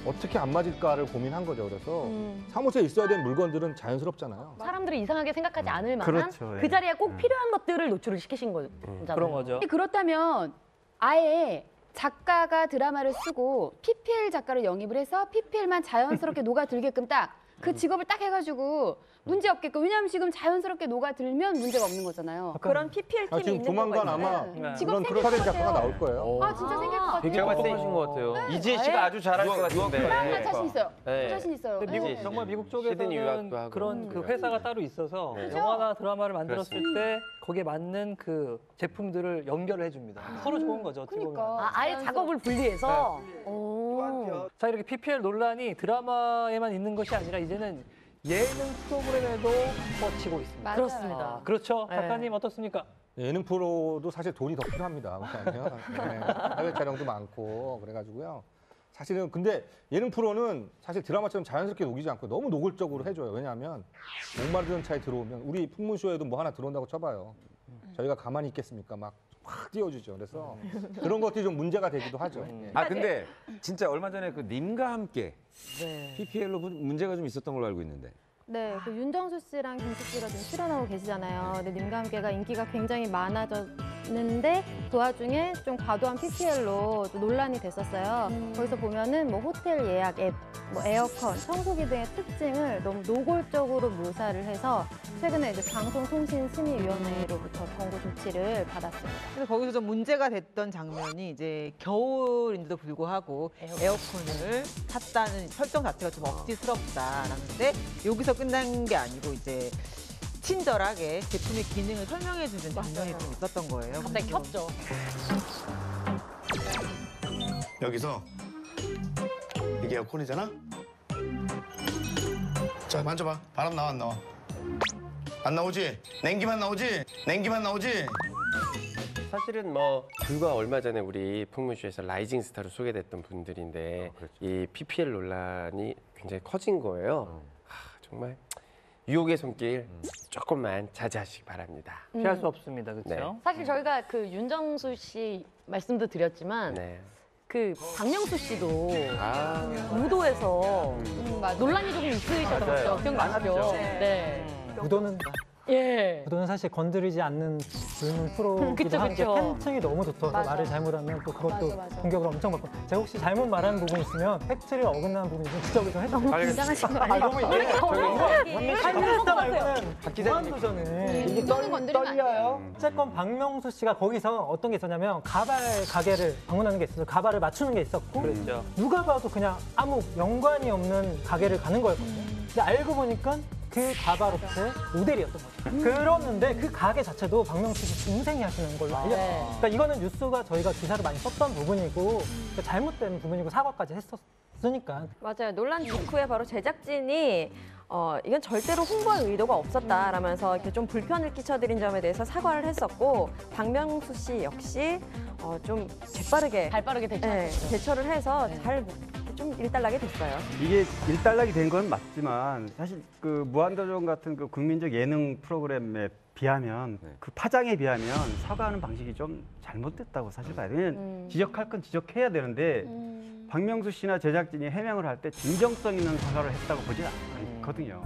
어떻게 안 맞을까를 고민한 거죠. 그래서 사무실에 있어야 되는 물건들은 자연스럽잖아요. 사람들이 이상하게 생각하지 않을 만한 그렇죠, 예. 그 자리에 꼭 필요한 것들을 노출을 시키신 거잖아요. 그런 거죠. 그렇다면 아예 작가가 드라마를 쓰고 PPL 작가를 영입을 해서 PPL만 자연스럽게 녹아들게끔 딱 그 직업을 딱 해가지고 문제 없게끔. 왜냐하면 지금 자연스럽게 녹아들면 문제가 없는 거잖아요. 그런 PPL 팀이 지금 있는 조만간 경우가 아마 있어요. 그런 프로젝트 작가가 나올 거예요. 아 진짜 생길 것 같아요. 되게 똑똑하신 것 같아요. 이지혜 씨가 아주 잘할 것 같은데. 나 자신 있어요. 네. 자신 있어요. 근데 미국, 네. 정말 미국 시드니 쪽에서는 유학도 하고. 그런 그 회사가 따로 있어서 영화나 드라마를 만들었을 때 거기에 맞는 그 제품들을 연결을 해줍니다. 서로 좋은 거죠. 어떻게 보면. 아예 작업을 분리해서. 자, 이렇게 PPL 논란이 드라마에만 있는 것이 아니라 이제는 예능 프로그램에도 뻗치고 있습니다. 맞아요. 그렇습니다. 그렇죠. 네. 작가님 어떻습니까? 예능 프로도 사실 돈이 더 필요합니다. 왜냐하면 해외 촬영도 많고 그래가지고요. 사실은 근데 예능 프로는 사실 드라마처럼 자연스럽게 녹이지 않고 너무 노골적으로 해줘요. 왜냐하면 목마르던 차에 들어오면 우리 풍문쇼에도 뭐 하나 들어온다고 쳐봐요. 저희가 가만히 있겠습니까? 막 확 띄워주죠. 그래서 그런 것들이 좀 문제가 되기도 하죠. 아 근데 진짜 얼마 전에 그 님과 함께 PPL로 문제가 좀 있었던 걸로 알고 있는데. 네, 그 윤정수 씨랑 김숙 씨가 지금 출연하고 계시잖아요. 근데 님과 함께가 인기가 굉장히 많아졌는데 그 와중에 좀 과도한 PPL로 논란이 됐었어요. 거기서 보면은 뭐 호텔 예약 앱, 뭐 에어컨, 청소기 등의 특징을 너무 노골적으로 묘사를 해서 최근에 이제 방송통신심의위원회로부터 경고 조치를 받았습니다. 그래서 거기서 좀 문제가 됐던 장면이 이제 겨울인데도 불구하고 에어컨을 샀다는 설정 자체가 좀 억지스럽다라는데 여기서 끝난 게 아니고 이제 친절하게 제품의 기능을 설명해 주는 장면이 좀 있었던 거예요. 갑자기 켰죠. 여기서 이게 에어컨이잖아? 자, 만져봐. 바람 나와, 안 나와? 안 나오지? 냉기만 나오지? 냉기만 나오지? 사실은 뭐 불과 얼마 전에 우리 풍문쇼에서 라이징 스타로 소개됐던 분들인데 이 PPL 논란이 굉장히 커진 거예요. 정말 유혹의 손길 조금만 자제하시기 바랍니다. 피할 수 없습니다. 그렇죠? 네. 사실 저희가 그 윤정수 씨 말씀도 드렸지만 그 박명수 씨도 무도에서 논란이 조금 있으셨죠. 기억나시죠? 네. 무도는 사실 건드리지 않는 불문 프로기도 한데 팬층이 너무 좋아서 말을 잘못하면 또 그것도 공격을 엄청 받고 제가 혹시 잘못 말하는 부분 있으면 팩트를 어긋나는 부분 있으면 지적을 좀 해주세요. 너무 긴장하신 거 아니에요? 너무 이게 한일스타 말고는 무한도전은 이게 떨려요. 어쨌건 박명수 씨가 거기서 어떤 게 있었냐면 가발 가게를 방문하는 게 있어서 가발을 맞추는 게 있었고 그랬죠. 누가 봐도 그냥 아무 연관이 없는 가게를 가는 거였거든요. 근데 알고 보니까 그 가발 업체 모델이었던 거죠. 그러는데 그 가게 자체도 박명수 씨 동생이 하시는 걸로 알려요. 그러니까 이거는 뉴스가 저희가 기사를 많이 썼던 부분이고 그러니까 잘못된 부분이고 사과까지 했었으니까. 맞아요. 논란 직후에 바로 제작진이 이건 절대로 홍보할 의도가 없었다라면서 이렇게 좀 불편을 끼쳐드린 점에 대해서 사과를 했었고 박명수 씨 역시 좀 재빠르게 발빠르게 대처를 해서 잘 좀 일단락이 됐어요. 이게 일단락이 된 건 맞지만 사실 그 무한도전 같은 그 국민적 예능 프로그램에 비하면 그 파장에 비하면 사과하는 방식이 좀 잘못됐다고 사실 봐요. 왜냐면 지적할 건 지적해야 되는데 박명수 씨나 제작진이 해명을 할 때 진정성 있는 사과를 했다고 보지 않거든요.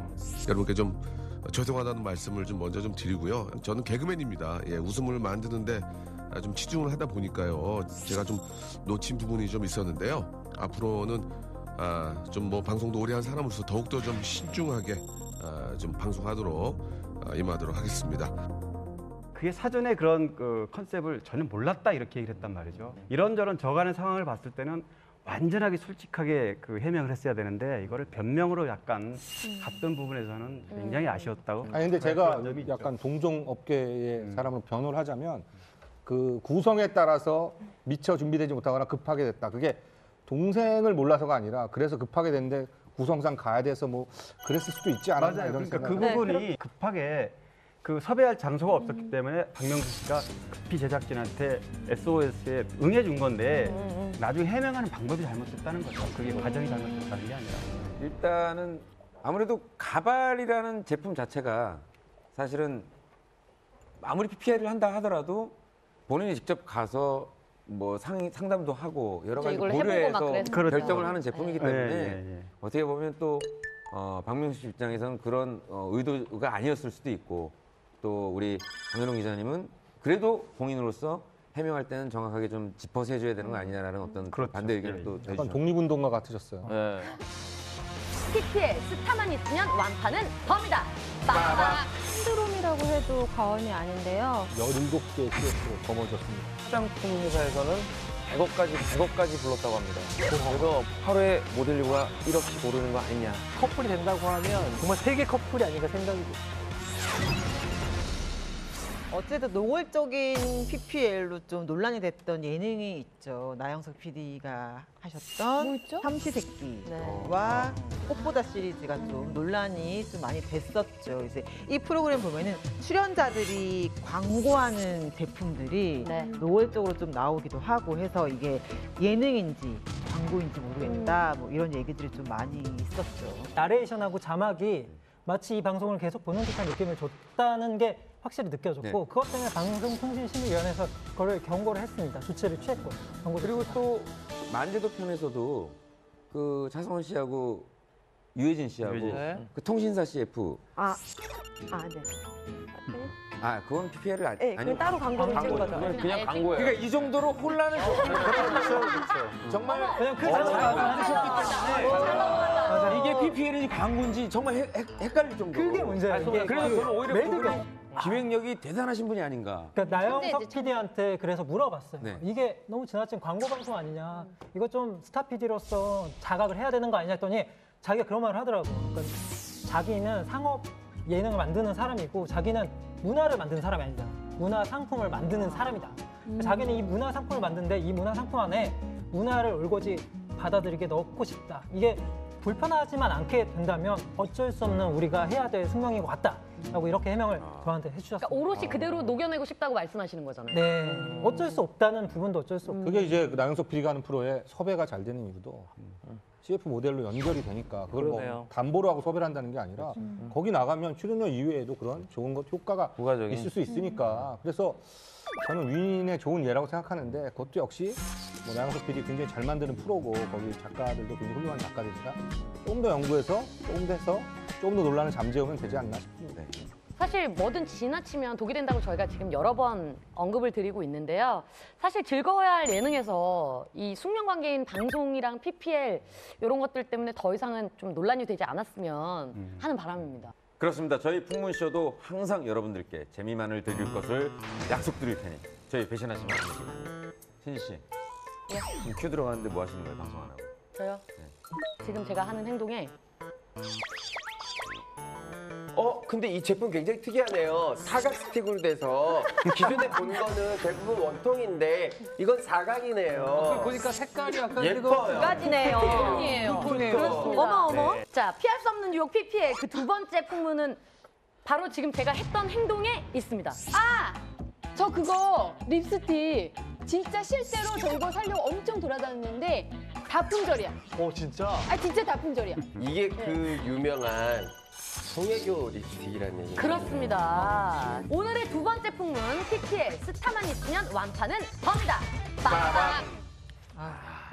여러분께 좀 죄송하다는 말씀을 좀 먼저 좀 드리고요. 저는 개그맨입니다. 예, 웃음을 만드는데 좀 치중을 하다 보니까요. 제가 좀 놓친 부분이 좀 있었는데요. 앞으로는 좀 뭐 방송도 오래 한 사람으로서 더욱더 좀 신중하게 좀 방송하도록 임하도록 하겠습니다. 그게 사전에 그런 그 컨셉을 전혀 몰랐다 이렇게 얘기를 했단 말이죠. 이런저런 저간의 상황을 봤을 때는 완전하게 솔직하게 그 해명을 했어야 되는데 이거를 변명으로 약간 갔던 부분에서는 굉장히 아쉬웠다고. 아니 근데 제가 약간 동종 업계의 사람으로 변호를 하자면 그 구성에 따라서 미처 준비되지 못하거나 급하게 됐다. 그게 동생을 몰라서가 아니라 그래서 급하게 됐는데 구성상 가야 돼서 뭐 그랬을 수도 있지 않았나 맞아요. 이런 그러니까 생각. 그 부분이 급하게 그 섭외할 장소가 없었기 때문에 박명수 씨가 급히 제작진한테 SOS에 응해준 건데 나중에 해명하는 방법이 잘못됐다는 거죠. 그게 과정이 잘못됐다는 게 아니라. 일단은 아무래도 가발이라는 제품 자체가 사실은 아무리 PPL을 한다 하더라도 본인이 직접 가서 뭐 상담도 하고 여러 가지 고려해서 결정을 하는 제품이기 때문에 어떻게 보면 또 박명수 씨 입장에서는 그런 의도가 아니었을 수도 있고 또 우리 강현웅 기자님은 그래도 공인으로서 해명할 때는 정확하게 좀 짚어서 해줘야 되는 거 아니냐라는 어떤 반대 의견을 또 약간 독립운동가 같으셨어요. PPL 스타만 있으면 완판은 범이다. 빠밤. 신드롬이라고 해도 과언이 아닌데요. 17개의 CF로 거머졌습니다. 화장품 회사에서는 100억까지 불렀다고 합니다. 그래서 하루에 모델료가 1억씩 오르는 거 아니냐. 커플이 된다고 하면 정말 세계 커플이 아닌가 생각이 들어요. 어쨌든 노골적인 PPL로 좀 논란이 됐던 예능이 있죠. 나영석 PD가 하셨던 삼시세끼와 꽃보다 시리즈가 좀 논란이 좀 많이 됐었죠. 이제 이 프로그램 보면은 출연자들이 광고하는 제품들이 노골적으로 좀 나오기도 하고 해서 이게 예능인지 광고인지 모르겠다. 뭐 이런 얘기들이 좀 많이 있었죠. 나레이션하고 자막이 마치 이 방송을 계속 보는 듯한 느낌을 줬다는 게 확실히 느껴졌고 그것 때문에 방송통신심의위원회에서 그걸 경고를 했습니다. 조치를 취했고. 그리고 또 만재도 편에서도 그 차성원 씨하고 유해진 씨하고 그 통신사 CF 그건 PPL을 네, 그건 따로 광고를 찍은 거죠. 그냥 광고예요. 그러니까 이 정도로 혼란을 그렇죠. 정말 그냥 그 자체가 이게 PPL인지 광고인지 정말 헷갈릴 정도. 그게 문제예요. 그래서 저는 오히려 그분이 기획력이 대단하신 분이 아닌가. 그러니까 나영석 PD한테 그래서 물어봤어요. 이게 너무 지나친 광고 방송 아니냐. 이거 좀 스타 PD로서 자각을 해야 되는 거 아니냐 했더니 자기가 그런 말을 하더라고요. 그러니까 자기는 상업 예능을 만드는 사람이고 자기는 문화를 만드는 사람이 아니다. 문화 상품을 만드는 사람이다. 자기는 이 문화 상품을 만드는데 이 문화 상품 안에 문화를 올곧이 받아들이게 넣고 싶다. 이게 불편하지만 않게 된다면 어쩔 수 없는 우리가 해야 될 숙명인 것 같다. 라고 이렇게 해명을 저한테 해주셨습니다. 그러니까 오롯이 그대로 녹여내고 싶다고 말씀하시는 거잖아요. 네. 어쩔 수 없다는 부분도 어쩔 수 없고. 그게 이제 그 나영석 PD가 하는 프로에 섭외가 잘 되는 이유도 CF 모델로 연결이 되니까 그걸 뭐 담보로 하고 섭외를 한다는 게 아니라 거기 나가면 출연료 이외에도 그런 좋은 것 효과가 부가적인. 있을 수 있으니까 그래서 저는 위인의 좋은 예라고 생각하는데 그것도 역시 뭐 나영석 PD 굉장히 잘 만드는 프로고 거기 작가들도 굉장히 훌륭한 작가들이니까 조금 더 연구해서 조금 더 논란을 잠재우면 되지 않나 싶습니다. 사실 뭐든 지나치면 독이 된다고 저희가 지금 여러 번 언급을 드리고 있는데요. 사실 즐거워야 할 예능에서 이 숙명관계인 방송이랑 PPL 이런 것들 때문에 더 이상은 좀 논란이 되지 않았으면 하는 바람입니다. 그렇습니다. 저희 풍문쇼도 항상 여러분들께 재미만을 드릴 것을 약속드릴 테니 저희 배신하지 마시고 신지 씨, 지금 큐 들어가는데 뭐 하시는 거예요? 방송 안 하고? 저요? 지금 제가 하는 행동에 근데 이 제품 굉장히 특이하네요. 사각 스틱으로 돼서 기존에 본 거는 대부분 원통인데 이건 사각이네요. 보니까 색깔이 약간 예뻐요. 두 가지네요. 톤이에요. 그렇습니다. 어머. 자, 피할 수 없는 유혹 PPL 그 두 번째 풍문은 바로 지금 제가 했던 행동에 있습니다. 저 그거 립스틱 진짜 실제로 저 이거 사려고 엄청 돌아다녔는데 다 품절이야. 진짜? 진짜 다 품절이야. 이게 그 유명한 송혜교 립스틱이라는 얘기예요. 그렇습니다. 오늘의 두 번째 풍문 PPL 스타만 있으면 완판은 범이다. 빠밤.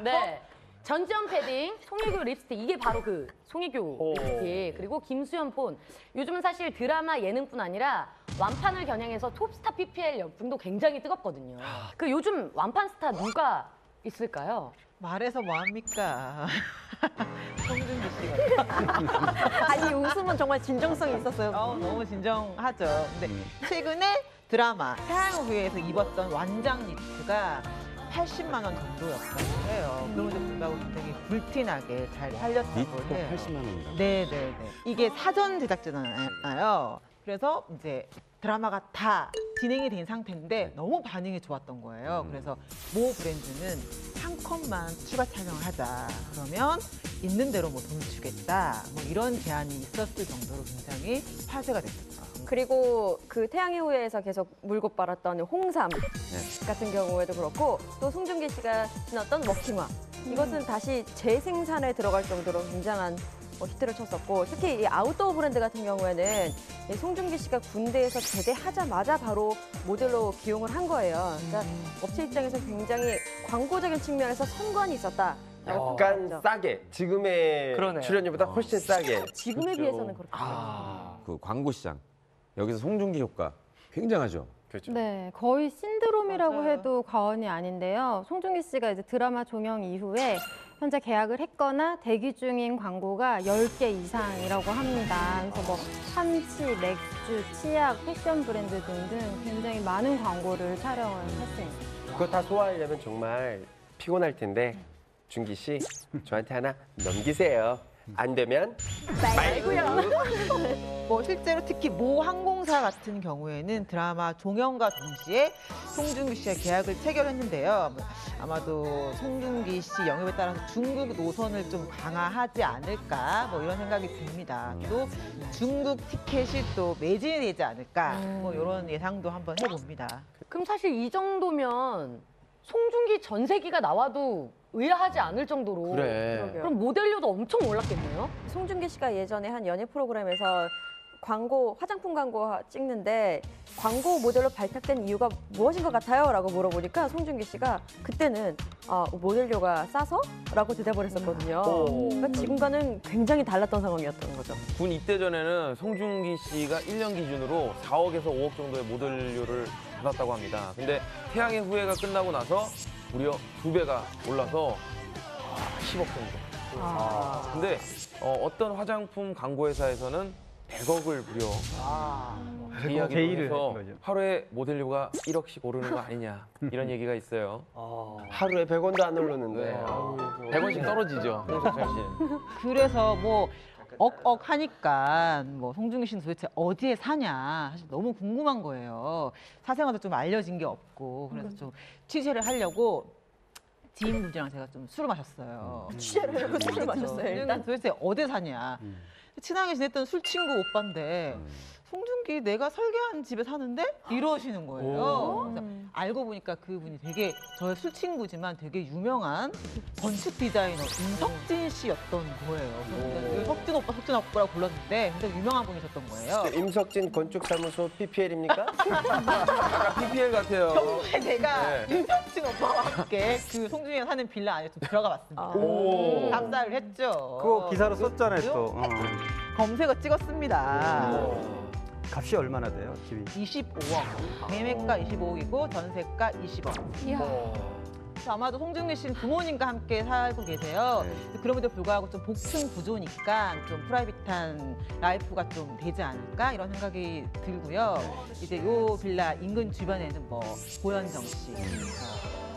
네. 전지현 패딩, 송혜교 립스틱 이게 바로 그 송혜교 립스틱 그리고 김수현 폰. 요즘은 사실 드라마 예능뿐 아니라 완판을 겨냥해서 톱스타 PPL 열풍도 굉장히 뜨겁거든요. 그 요즘 완판 스타 누가 있을까요? 말해서 뭐합니까? 송중기 씨가. 아니 웃음은 정말 진정성이 있었어요. 너무 진정하죠. 근데 최근에 드라마 태양의 후예에서 입었던 완장 니트가 80만 원 정도였다고 해요. 그럼에도 불구하고 굉장히 불티나게 잘 팔렸다고 니트가 해요. 80만 원이라고? 네네네. 이게 사전 제작잖아요. 그래서 이제 드라마가 다 진행이 된 상태인데 너무 반응이 좋았던 거예요. 그래서 모 브랜드는 한 컷만 추가 촬영을 하자. 그러면 있는 대로 뭐 돈 주겠다. 뭐 이런 제안이 있었을 정도로 굉장히 화제가 됐었죠. 그리고 그 태양의 후예에서 계속 물고 빨았던 홍삼 같은 경우에도 그렇고 또 송중기 씨가 신었던 워킹화 이것은 다시 재생산에 들어갈 정도로 굉장한 히트를 쳤었고 특히 이 아웃도어 브랜드 같은 경우에는 이 송중기 씨가 군대에서 제대하자마자 바로 모델로 기용을 한 거예요. 그러니까 업체 입장에서 굉장히 광고적인 측면에서 선관이 있었다. 약간 싸게 지금의 그러네요. 출연료보다 훨씬 싸게. 지금에 비해서는 그렇죠. 그 광고 시장 여기서 송중기 효과 굉장하죠. 그렇죠. 네, 거의 신드롬이라고 해도 과언이 아닌데요. 송중기 씨가 이제 드라마 종영 이후에 현재 계약을 했거나 대기 중인 광고가 10개 이상이라고 합니다. 그래서 뭐 참치, 맥주, 치약, 패션 브랜드 등등 굉장히 많은 광고를 촬영을 했습니다. 그거 다 소화하려면 정말 피곤할 텐데 준기 씨 저한테 하나 넘기세요. 안 되면 말고요. 뭐 실제로 특히 모 항공사 같은 경우에는 드라마 종영과 동시에 송중기 씨와 계약을 체결했는데요. 아마도 송중기 씨 영입에 따라서 중국 노선을 좀 강화하지 않을까 뭐 이런 생각이 듭니다. 또 중국 티켓이 또 매진이 되지 않을까 뭐 이런 예상도 한번 해봅니다. 그럼 사실 이 정도면 송중기 전세기가 나와도 의아하지 않을 정도로 그래. 그럼 모델료도 엄청 올랐겠네요? 송중기 씨가 예전에 한 연예 프로그램에서 광고, 화장품 광고 찍는데 광고 모델로 발탁된 이유가 무엇인 것 같아요? 라고 물어보니까 송중기 씨가 그때는 모델료가 싸서? 라고 대답을 했었거든요. 그러니까 지금과는 굉장히 달랐던 상황이었던 거죠. 군 입대 전에는 송중기 씨가 1년 기준으로 4억에서 5억 정도의 모델료를 받았다고 합니다. 근데 태양의 후예가 끝나고 나서 무려 2배가 올라서 10억 정도. 근데 어떤 화장품 광고 회사에서는 100억을 무려 계약이 제의를 해서 하신 거죠. 하루에 모델료가 1억씩 오르는 거 아니냐 이런 얘기가 있어요. 하루에 100원도 안 오르는데. 네. 100원씩 떨어지죠. 홍석천 씨는. 그래서 뭐 억억 하니까 뭐 송중기 씨는 도대체 어디에 사냐 사실 너무 궁금한 거예요. 사생활도 좀 알려진 게 없고 그래서 좀 취재를 하려고 지인분들이랑 제가 좀 술을 마셨어요. 취재를 하려고 술을 마셨어요, 송중기는 일단? 도대체 어디 사냐. 친하게 지냈던 술 친구 오빠인데 송중기 내가 설계한 집에 사는데 이러시는 거예요. 그래서 알고 보니까 그분이 되게 저의 술 친구지만 되게 유명한 건축 디자이너 임석진 씨였던 거예요. 석진 오빠라고 불렀는데 근데 유명한 분이셨던 거예요. 임석진 건축사무소 PPL입니까? 약간 PPL 같아요. 평소에 내가 임석진 오빠와 함께 그 송중기가 사는 빌라 안에 좀 들어가 봤습니다. 답사를 했죠. 그거 기사로 썼잖아요, 또. 검색어 찍었습니다. 값이 얼마나 돼요, 집이? 25억. 매매가 25억이고 전세가 20억. 이야. 그래서 아마도 송중기 씨는 부모님과 함께 살고 계세요. 그럼에도 불구하고 좀 복층 구조니까 좀 프라이빗한 라이프가 좀 되지 않을까 이런 생각이 들고요. 이제 요 빌라 인근 주변에는 뭐 고현정 씨,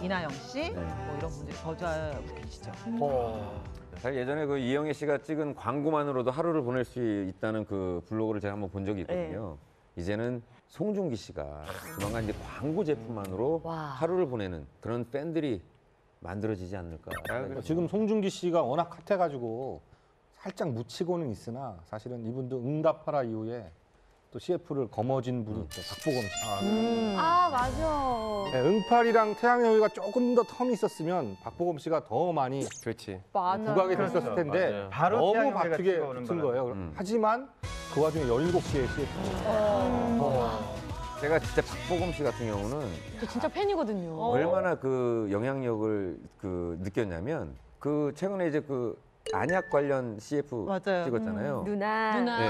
이나영 씨, 뭐 이런 분들이 거주하고 계시죠. 사실 예전에 그 이영애 씨가 찍은 광고만으로도 하루를 보낼 수 있다는 그 블로그를 제가 한번 본 적이 있거든요. 이제는 송중기 씨가 조만간 이제 광고 제품만으로 하루를 보내는 그런 팬들이 만들어지지 않을까. 지금 송중기 씨가 워낙 핫해가지고 살짝 묻히고는 있으나 사실은 이분도 응답하라 이후에 또 CF를 거머쥔 분이 있죠. 박보검 씨. 아, 맞아. 네, 응팔이랑 태양의 후예가 조금 더 텀이 있었으면 박보검 씨가 더 많이 그렇지. 부각이 됐었을 텐데 맞아요. 바로 너무 태양의 후예가 바쁘게 찍어오는 붙은 거라. 거예요. 하지만 그 와중에 17개의 CF. 제가 진짜 박보검 씨 같은 경우는 저 진짜 팬이거든요. 얼마나 그 영향력을 그 느꼈냐면 그 최근에 이제 그 안약 관련 CF 맞아요. 찍었잖아요. 누나. 네.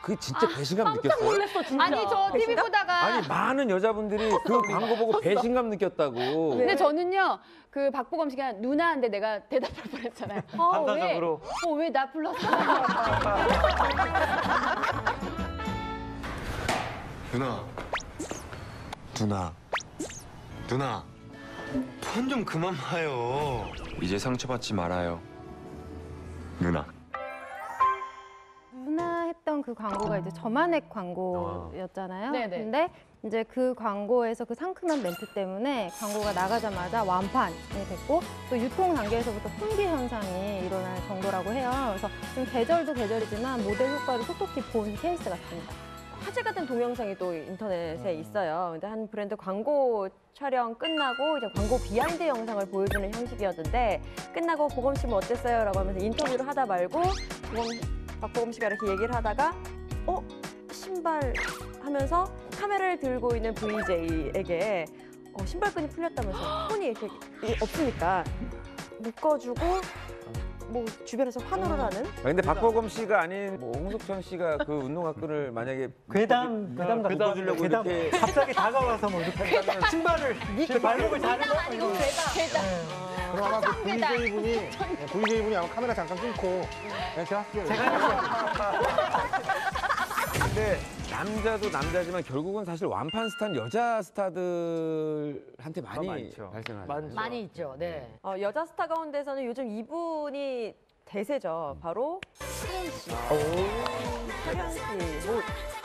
그게 진짜 배신감 느꼈어요. 놀랐어, 진짜. 아니, 저 TV 보다가. 아니 많은 여자분들이 그 광고 보고 배신감 느꼈다고. 근데 저는요, 그 박보검 씨가 누나한테 내가 대답할 뻔했잖아요. 반사적으로. 왜 나 불렀어? 누나 폰 좀 그만 봐요. 이제 상처받지 말아요, 누나. 누나 했던 그 광고가 이제 저만의 광고였잖아요. 네네. 근데 이제 그 광고에서 그 상큼한 멘트 때문에 광고가 나가자마자 완판이 됐고 또 유통 단계에서부터 품귀 현상이 일어날 정도라고 해요. 그래서 좀 계절도 계절이지만 모델 효과를 톡톡히 본 케이스 같습니다. 화제가 된 동영상이 또 인터넷에 있어요. 근데 한 브랜드 광고 촬영 끝나고 이제 광고 비하인드 영상을 보여주는 형식이었는데 끝나고 보검 씨 뭐 어땠어요? 라고 하면서 인터뷰를 하다 말고 박보검 씨가 이렇게 얘기를 하다가 신발 하면서 카메라를 들고 있는 VJ에게 신발끈이 풀렸다면서 손이 이렇게 없으니까 묶어주고 뭐 주변에서 환호를 하는. 근데 박보검 씨가 아닌 뭐 홍석천 씨가 그 운동화 끈을 만약에 괴담 묶어주려고 이렇게 갑자기 다가와서 뭐 이렇게 신발을 발목을 자르고 아니고 괴담. 그럼 아마 그 VJ분이 아마 카메라 잠깐 끊고 제가 할게요. 근데 남자도 남자지만 결국은 사실 완판 스타는 여자 스타들한테 많이 발생하죠. 많이 있죠. 네. 여자 스타 가운데서는 요즘 이분이 대세죠. 바로 서현 씨. 서현 씨. 뭐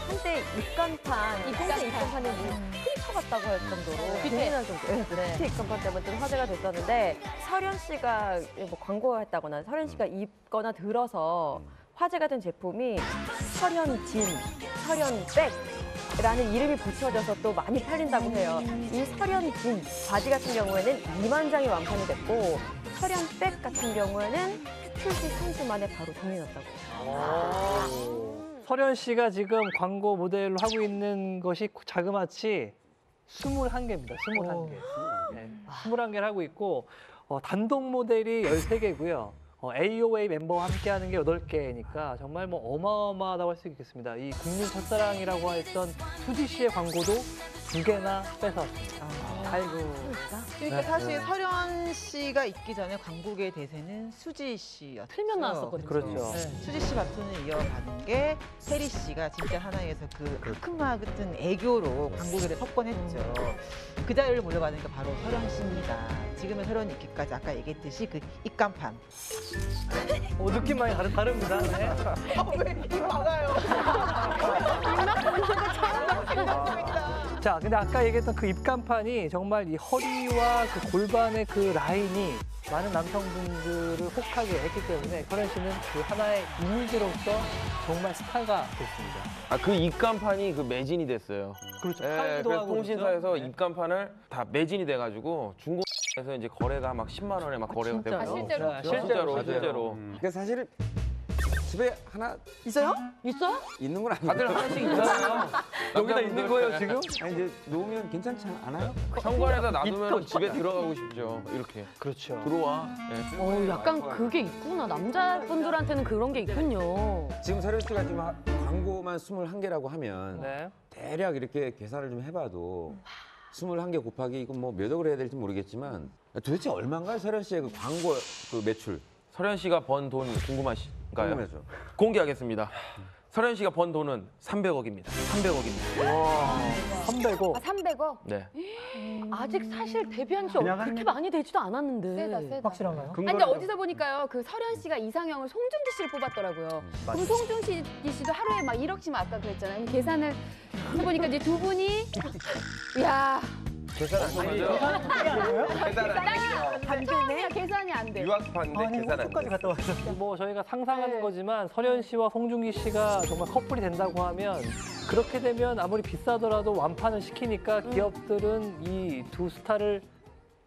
한때 입간판, 홍대 입간판에 뭐 트위터 같다고 할 정도로 고민할 정도. 트위터 입간판 때문에 좀 화제가 됐었는데 서현 씨가 뭐 광고했다거나 서현 씨가 입거나 들어서 화제가 된 제품이 설현진, 설현백라는 이름이 붙여져서 또 많이 팔린다고 해요. 이 설현진 바지 같은 경우에는 2만 장이 완판이 됐고 설현백 같은 경우에는 출시 3주 만에 바로 돈이 났다고 해요. 설현 씨가 지금 광고 모델로 하고 있는 것이 자그마치 21개입니다. 21개. 네, 21개를 하고 있고 단독 모델이 13개고요. AOA 멤버와 함께하는 게 8개니까 정말 뭐 어마어마하다고 할 수 있겠습니다. 이 국민 첫사랑이라고 했던 수지 씨의 광고도 2개나 뺏어왔습니다. 아이고. 그러니까 사실 설현 씨가 있기 전에 광고계 대세는 수지 씨였죠. 틀면 나왔었거든요. 그렇죠. 네. 수지 씨 바톤을 이어받은 게 세리 씨가 진짜 하나에서 그 아크마 같은 애교로 광고계를 석권했죠. 그 자리를 물려받은 게 바로 설현 씨입니다. 지금의 설현 있기까지 아까 얘기했듯이 그 입간판. 느낌 많이 다릅니다. 네. 왜입 막아요? 자, 근데 아까 얘기했던 그 입간판이 정말 이 허리와 그 골반의 그 라인이 많은 남성분들을 혹하게 했기 때문에 설현 씨는 그 하나의 이미지로서 정말 스타가 됐습니다. 그 입간판이 그 매진이 됐어요. 그렇죠. 네, 팔기도 그래서 하고 통신사에서 그렇죠? 입간판을 다 매진이 돼가지고 중고에서 이제 거래가 막 10만 원에 막 거래가 되고. 실제로? 실제로. 그러니까 사실 집에 하나 있어요? 있어요? 있는 건 아니고 다들 하나씩 있잖아요. 여기다 있는 거예요 지금? 아니 이제 놓으면 괜찮지 않아요? 현관에다 놔두면 집에 들어가고 싶죠. 이렇게. 그렇죠. 들어와. 네. 약간 그게 있구나. 남자분들한테는 그런 게 있군요. 지금 설현 씨가 지금 광고만 21개라고 하면 네. 대략 이렇게 계산을 좀 해봐도 21개 곱하기 이건 뭐 몇 억을 해야 될지 모르겠지만 도대체 얼마인가요? 설현 씨의 그 광고 그 매출. 설현 씨가 번 돈 궁금하신가요? 궁금하죠. 공개하겠습니다. 설현 씨가 번 돈은 300억입니다. 300억입니다. 와, 300억. 300억? 네. 아직 사실 데뷔한 지 그렇게 많이 되지도 않았는데. 세다. 확실한가요? 아니, 근데 어디서 보니까요. 그 설현 씨가 이상형을 송중기 씨를 뽑았더라고요. 그럼 송중기 씨도 하루에 막 1억씩 아까 그랬잖아요. 그럼 계산을 해보니까 이제 두 분이 야 계산 안 되죠? 계산 안 되죠? 처음이야 계산이 안 돼. 유학파인데 계산 안 까지 돼. 갔다 왔어. 뭐 저희가 상상하는 거지만 설현 씨와 송중기 씨가 정말 커플이 된다고 하면 그렇게 되면 아무리 비싸더라도 완판을 시키니까 기업들은 이 두 스타를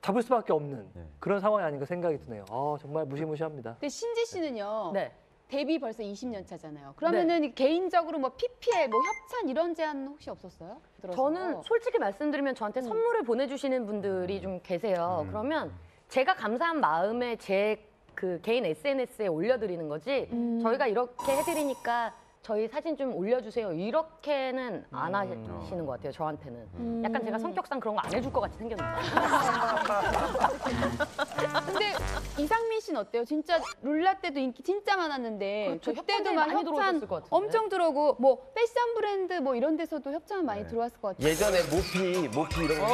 잡을 수밖에 없는 그런 상황이 아닌가 생각이 드네요. 정말 무시무시합니다. 근데 신지 씨는요. 네. 데뷔 벌써 20년 차잖아요. 그러면은 개인적으로 뭐 PPL, 뭐 협찬 이런 제안 혹시 없었어요? 들어서. 저는 솔직히 말씀드리면 저한테 선물을 보내주시는 분들이 좀 계세요. 그러면 제가 감사한 마음에 제 그 개인 SNS에 올려드리는 거지 저희가 이렇게 해드리니까 저희 사진 좀 올려주세요. 이렇게는 안 하시는 것 같아요, 저한테는. 약간 제가 성격상 그런 거 안 해줄 것 같이 생겼는데. 근데 이상민 씨는 어때요? 진짜 룰라 때도 인기 진짜 많았는데 그렇죠. 그때도 협찬이 막 많이 협찬 들어오셨을 것 같은데. 엄청 들어오고 뭐 패션 브랜드 뭐 이런 데서도 협찬 많이 들어왔을 것 같아요. 예전에 모피 이런 거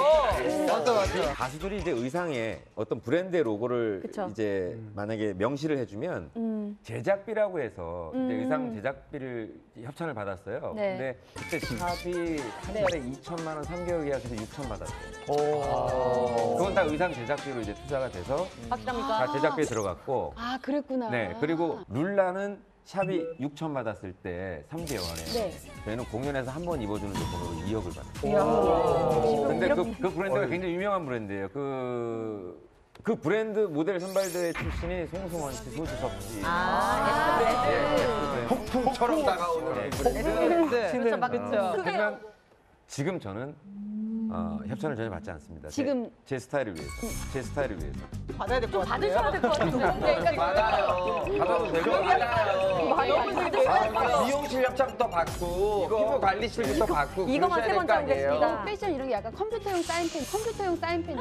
맞아. 가수들이 이제 의상에 어떤 브랜드의 로고를 그쵸. 이제 만약에 명시를 해주면 제작비라고 해서 이제 의상 제작비를 협찬을 받았어요. 네. 근데 그때 집합이 한 달에 2천만 원 3개월 계약해서 6천 받았어요. 그건 다 의상 제작비로 이제 투자가 돼서 확실합니까? 다 제작비에 들어갔고. 아 그랬구나. 네. 그리고 룰라는 샵이 6천 받았을 때 3개월에 네. 저희는 공연에서 한 번 입어주는 제품으로 2억을 받았어요. 이야. 근데 그 브랜드가 굉장히 유명한 브랜드예요. 그 브랜드 모델 선발대회 출신이 송승헌 씨, 소지섭 씨. 폭풍처럼 다가오는 브랜드. 그렇죠. 하지만 지금 저는 협찬을 전혀 받지 않습니다. 지금 제 스타일을 위해서. 제 스타일을 위해서. 받아야 될 것 같아요. 받으셔야 될 것 같은데. 받아요. 받아도 되고 받아요. 미용실 협찬부터 받고 피부 관리실부터 받고 이거만 그러셔야 세 번 될거 아니에요. 정했습니다. 패션 이런 게 약간 컴퓨터용 사인펜.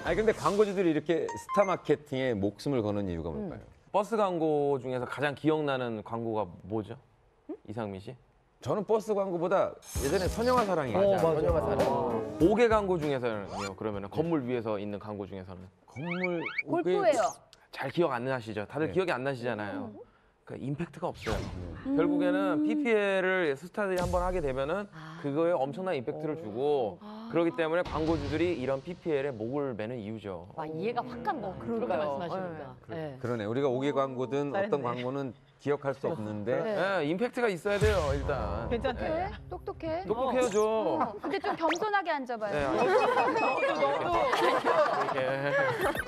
아니 근데 광고주들이 이렇게 스타 마케팅에 목숨을 거는 이유가 뭘까요? 버스 광고 중에서 가장 기억나는 광고가 뭐죠? 이상민 씨? 저는 버스 광고보다 예전에 선영아 사랑이 선영아 사랑. 옥외 광고 중에서는요. 그러면 건물 위에서 있는 광고 중에서는 건물 골프예요. 잘 기억 안 나시죠? 다들 네. 기억이 안 나시잖아요. 그러니까 임팩트가 없어요. 결국에는 PPL을 스타들이 한번 하게 되면은 그거에 엄청난 임팩트를 주고 그렇기 때문에 광고주들이 이런 PPL에 목을 매는 이유죠. 와, 이해가 확 간다. 그렇게 말씀하시니까. 네. 그러네. 우리가 옥외 광고든 어떤 광고는 기억할 수 없는데 네, 임팩트가 있어야 돼요, 일단. 괜찮다. 네? 똑똑해. 똑똑해야죠. 근데 좀 겸손하게 앉아봐요. 네. 이렇게.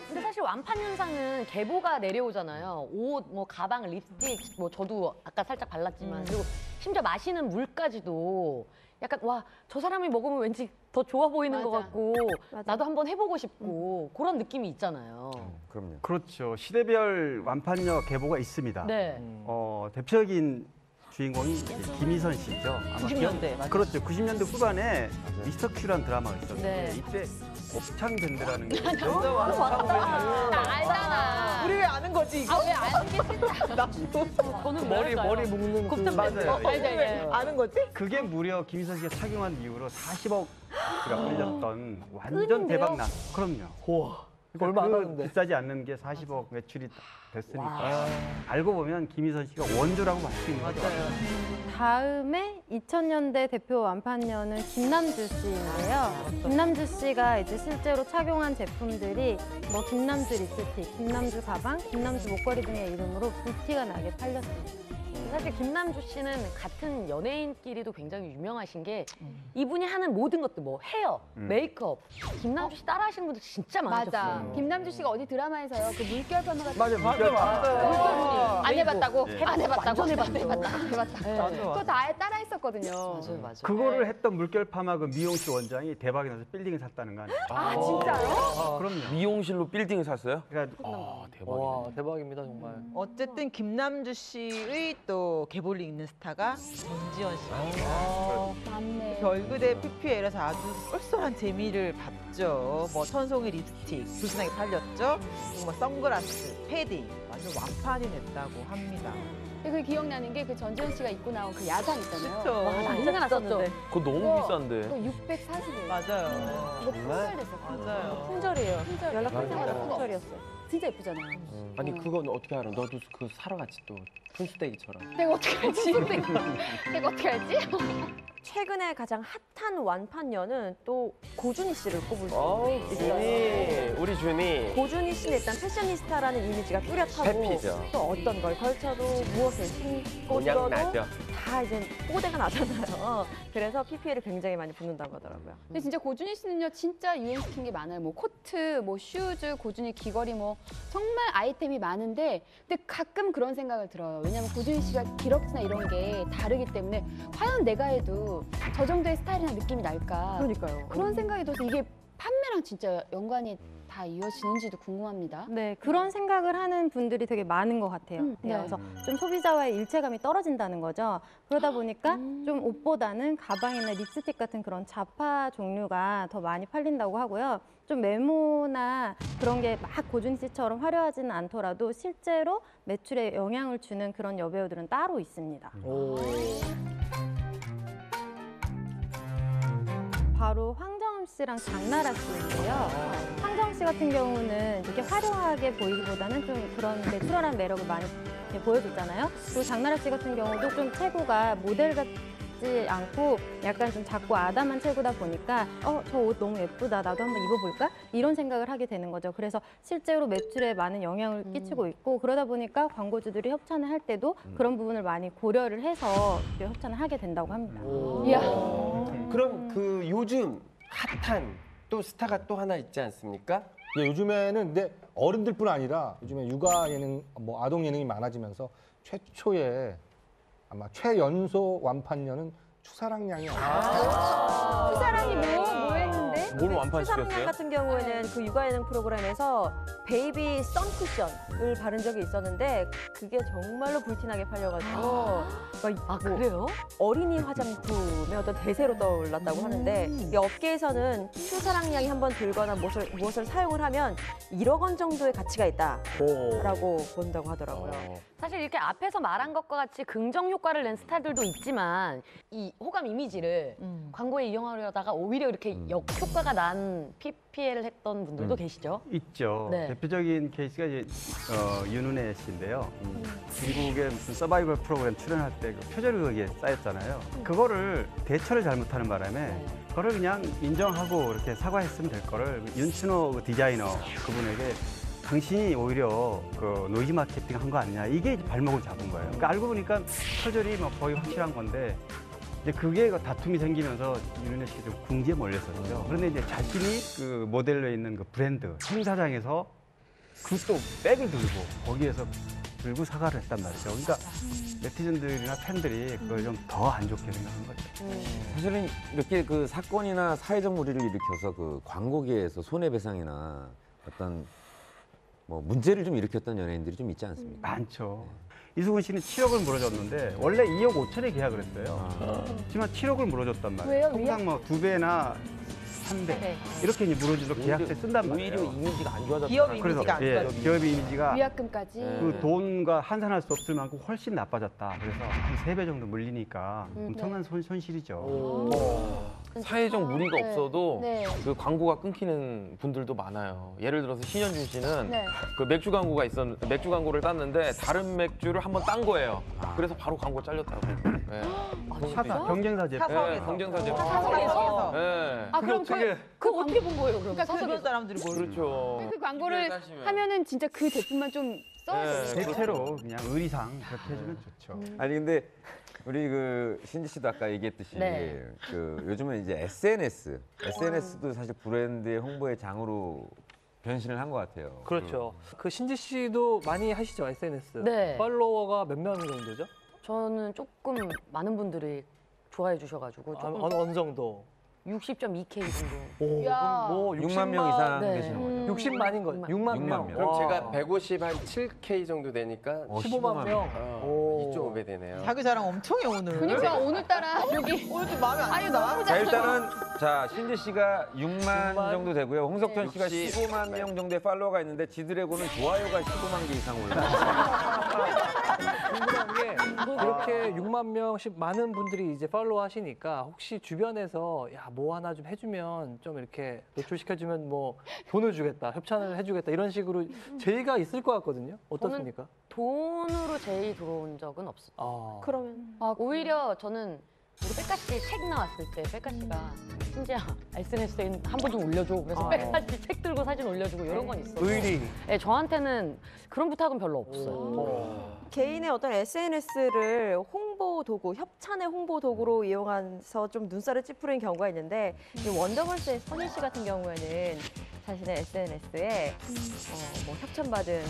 근데 사실 완판 현상은 계보가 내려오잖아요. 옷, 뭐 가방, 립스틱, 뭐 저도 아까 살짝 발랐지만 그리고 심지어 마시는 물까지도 약간 와, 저 사람이 먹으면 왠지 더 좋아 보이는 것 같고 나도 한번 해보고 싶고 그런 느낌이 있잖아요. 그럼요. 그렇죠. 시대별 완판녀 계보가 있습니다. 네. 대표적인 주인공이 이제 김희선 씨죠. 아마 90년대, 맞아요. 그렇죠. 90년대 후반에 미스터 큐라는 드라마가 있었는데 네. 이때 곱창 밴드라는 게 있었죠. 알잖아. 우리 왜 아는 거지 이거? 왜 알겠다. 저는 머리 묶는 곱창 맞아요. 아는 거지? 그게 무려 김희선 씨가 착용한 이후로 40억가 팔렸던 완전 대박난. 그럼요. 이거 얼마 안 그 하는데. 비싸지 않는 게 40억 매출이 됐으니까 알고 보면 김희선 씨가 원조라고 말 수 있는 거죠. 다음에 2000년대 대표 완판녀는 김남주 씨인데요. 김남주 씨가 이제 실제로 착용한 제품들이 뭐 김남주 립스틱, 김남주 가방, 김남주 목걸이 등의 이름으로 불티가 나게 팔렸습니다. 사실 김남주 씨는 같은 연예인끼리도 굉장히 유명하신 게 이분이 하는 모든 것들 뭐 헤어, 메이크업 김남주 씨 따라하시는 분들 진짜 많으셨어요. 맞아. 김남주 씨가 어디 드라마에서요. 그 물결 파마 같은 맞아, 물결 파마. 안 해봤다고? 네. 안 해봤다고? 완전 해봤다. 네. 그거 다 따라했었거든요. 맞아요. 그거를 했던 물결 파마 그 미용실 원장이 대박이 나서 빌딩을 샀다는 거 아니에요? 아, 진짜요? 그럼요. 미용실로 빌딩을 샀어요? 그러니까 대박이네. 와, 대박입니다, 정말. 어쨌든 김남주 씨의 또 계보를 잇는 스타가 전지현 씨입니다. 맞네. 별그대 PPL에서 아주 쏠쏠한 재미를 봤죠. 뭐 천송이 립스틱 불순하게 팔렸죠. 그리고 뭐 선글라스, 패딩 완전 완판이 됐다고 합니다. 그 기억나는 게 그 전지현 씨가 입고 나온 그 야상 있잖아요. 그쵸. 와, 난리가 났었는데. 그거 너무 비싼데. 그거 640에. 맞아요. 그거 품절됐었어요. 맞아요. 품절이에요. 품절. 연락할 때마다 그거 품절이었어요. 진짜 예쁘잖아요. 아니 그건 어떻게 알아? 너도 그거 사러 갔지 또 푼수대기처럼. 내가 어떻게 알지? 내가 어떻게 알지? 최근에 가장 핫한 완판녀는 또 고준희 씨를 꼽을 수 있어요. 준이, 우리 준이. 고준희 씨는 일단 패셔니스타라는 이미지가 뚜렷하고 페피죠. 또 어떤 걸 걸쳐도 무엇을 신고 그냥 뛰어도 나죠. 다 이제 뽀대가 나잖아요. 그래서 PPL을 굉장히 많이 붙는다고 하더라고요. 근데 진짜 고준희 씨는요 진짜 유행시킨 게 많아요. 뭐 코트, 뭐 슈즈, 고준희 귀걸이 뭐 정말 아이템이 많은데 근데 가끔 그런 생각을 들어요. 왜냐면 고준희 씨가 기럭지나 이런 게 다르기 때문에 과연 내가 해도 저 정도의 스타일이나 느낌이 날까? 그러니까요. 그런 생각이 들어서 이게 판매랑 진짜 연관이 다 이어지는지도 궁금합니다. 네, 그런 생각을 하는 분들이 되게 많은 것 같아요. 네. 그래서 좀 소비자와의 일체감이 떨어진다는 거죠. 그러다 보니까 좀 옷보다는 가방이나 립스틱 같은 그런 잡화 종류가 더 많이 팔린다고 하고요. 좀 메모나 그런 게 막 고준희 씨처럼 화려하지는 않더라도 실제로 매출에 영향을 주는 그런 여배우들은 따로 있습니다. 바로 황정음 씨랑 장나라 씨인데요. 황정음 씨 같은 경우는 이렇게 화려하게 보이기보다는 좀 그런 내추럴한 매력을 많이 이렇게 보여줬잖아요. 그리고 장나라 씨 같은 경우도 좀 체구가 모델 같지 않고 약간 좀 작고 아담한 체구다 보니까 저 옷 너무 예쁘다. 나도 한번 입어볼까? 이런 생각을 하게 되는 거죠. 그래서 실제로 매출에 많은 영향을 끼치고 있고 그러다 보니까 광고주들이 협찬을 할 때도 그런 부분을 많이 고려를 해서 협찬을 하게 된다고 합니다. 그럼 그 요즘 핫한 또 스타가 또 하나 있지 않습니까? 예, 요즘에는 근데 어른들뿐 아니라 요즘에 육아 예능, 뭐 아동 예능이 많아지면서 최초의 아마 최연소 완판녀는 추사랑양이 추사랑이 뭐 했는데? 뭘 완판시켰어요? 추사랑양 같은 경우에는 그 육아 예능 프로그램에서 베이비 선쿠션을 바른 적이 있었는데 그게 정말로 불티나게 팔려가지고 그래요? 어린이 화장품의 어떤 대세로 떠올랐다고 하는데 이 업계에서는 추사랑양이 한번 들거나 무엇을 사용을 하면 1억 원 정도의 가치가 있다라고 본다고 하더라고요. 사실 이렇게 앞에서 말한 것과 같이 긍정 효과를 낸 스타들도 있지만 이 호감 이미지를 광고에 이용하려다가 오히려 이렇게 역효과가 난 PPL을 했던 분들도 계시죠? 있죠. 네. 대표적인 케이스가 이제 윤은혜 씨인데요. 미국의 무슨 서바이벌 프로그램 출연할 때 그 표절이 거기에 쌓였잖아요. 그거를 대처를 잘못하는 바람에 그거를 그냥 인정하고 이렇게 사과했으면 될 거를 윤춘호 그 디자이너 그분에게 당신이 오히려 그 노이즈 마케팅 한 거 아니냐 이게 이제 발목을 잡은 거예요. 그러니까 알고 보니까 표절이 뭐 거의 확실한 건데 이제 그게 다툼이 생기면서 윤은혜 씨가 좀 궁지에 몰렸었죠. 그런데 이제 자신이 그 모델로 있는 그 브랜드 행사장에서 그 또 백을 들고 거기에서 들고 사과를 했단 말이죠. 그러니까 네티즌들이나 팬들이 그걸 좀 더 안 좋게 생각한 거죠. 사실은 이렇게 그 사건이나 사회적 물의를 일으켜서 그 광고계에서 손해배상이나 어떤 뭐 문제를 좀 일으켰던 연예인들이 좀 있지 않습니까? 많죠. 이수근 씨는 7억을 물어줬는데 원래 2억 5천에 계약을 했어요. 하지만 7억을 물어줬단 말이에요. 왜요? 통상 뭐 2배나 3배 이렇게 이제 물어줘서 계약 때 쓴단 말이에요. 오히려 이미지가 안 좋아졌다. 기업 이미지가 안 좋아졌죠. 기업 이미지가 위약금까지. 그 돈과 환산할 수 없을 만큼 훨씬 나빠졌다. 그래서 한 3배 정도 물리니까 엄청난 손실이죠. 사회적 무리가 네. 없어도 네. 그 광고가 끊기는 분들도 많아요. 예를 들어서 신현준 씨는 네. 그 맥주 광고가 있었는데 맥주 광고를 땄는데 다른 맥주를 한번 딴 거예요. 그래서 바로 광고 잘렸다고. 네. 경쟁사 제품. 네, 경쟁사 제품. 사석에서. 네. 그럼 그거 어떻게 본 거예요, 그럼? 그러니까 그런 사람들이 모르는 그렇죠. 그 광고를 따시면. 하면은 진짜 그 제품만 좀 써야 돼요. 대체로 그냥 의리상 그렇게 해주면 좋죠. 아니 근데 우리 그 신지 씨도 아까 얘기했듯이 네. 그 요즘은 이제 SNS도 사실 브랜드의 홍보의 장으로 변신을 한 것 같아요. 그렇죠. 그 신지 씨도 많이 하시죠, SNS. 네. 팔로워가 몇 명 정도죠? 저는 조금 많은 분들이 좋아해 주셔가지고 조금 어느 정도? 60.2K 정도. 오, 야. 그럼 뭐 6만 명 이상 네. 되시는 거죠. 60만인 거죠. 6만 명. 명. 그럼 와. 제가 150 한 7K 정도 되니까 15만 명. 2.5배 되네요. 자기 자랑 엄청 해 오늘. 그러니까 오늘따라 여기 오늘 좀 마음에 안 아니 든다. 너무 자 잘. 일단은 자 신지 씨가 6만 정도 되고요. 홍석천 씨가 60. 15만 명 정도의 팔로워가 있는데 지드래곤은 좋아요가 15만 개 이상 올라요. 궁금한 게 그렇게 6만 명씩 많은 분들이 이제 팔로우 하시니까 혹시 주변에서 야 뭐 하나 좀 해주면 좀 이렇게 노출시켜주면 뭐 돈을 주겠다, 협찬을 해주겠다 이런 식으로 제의가 있을 것 같거든요. 어떻습니까? 돈으로 제의 들어온 적은 없어요. 아. 그러면 오히려 저는 우리 백가 씨 책 나왔을 때 백가 씨가 신지야 SNS에 한 번 좀 올려줘. 그래서 백가 씨 책 들고 사진 올려주고 이런 건 있어요. 의리. 네, 저한테는 그런 부탁은 별로 없어요. 개인의 어떤 SNS를 홍보 도구, 협찬의 홍보 도구로 이용해서 좀 눈살을 찌푸리는 경우가 있는데 이 원더걸스의 선희 씨 같은 경우에는 자신의 SNS에 뭐 협찬받은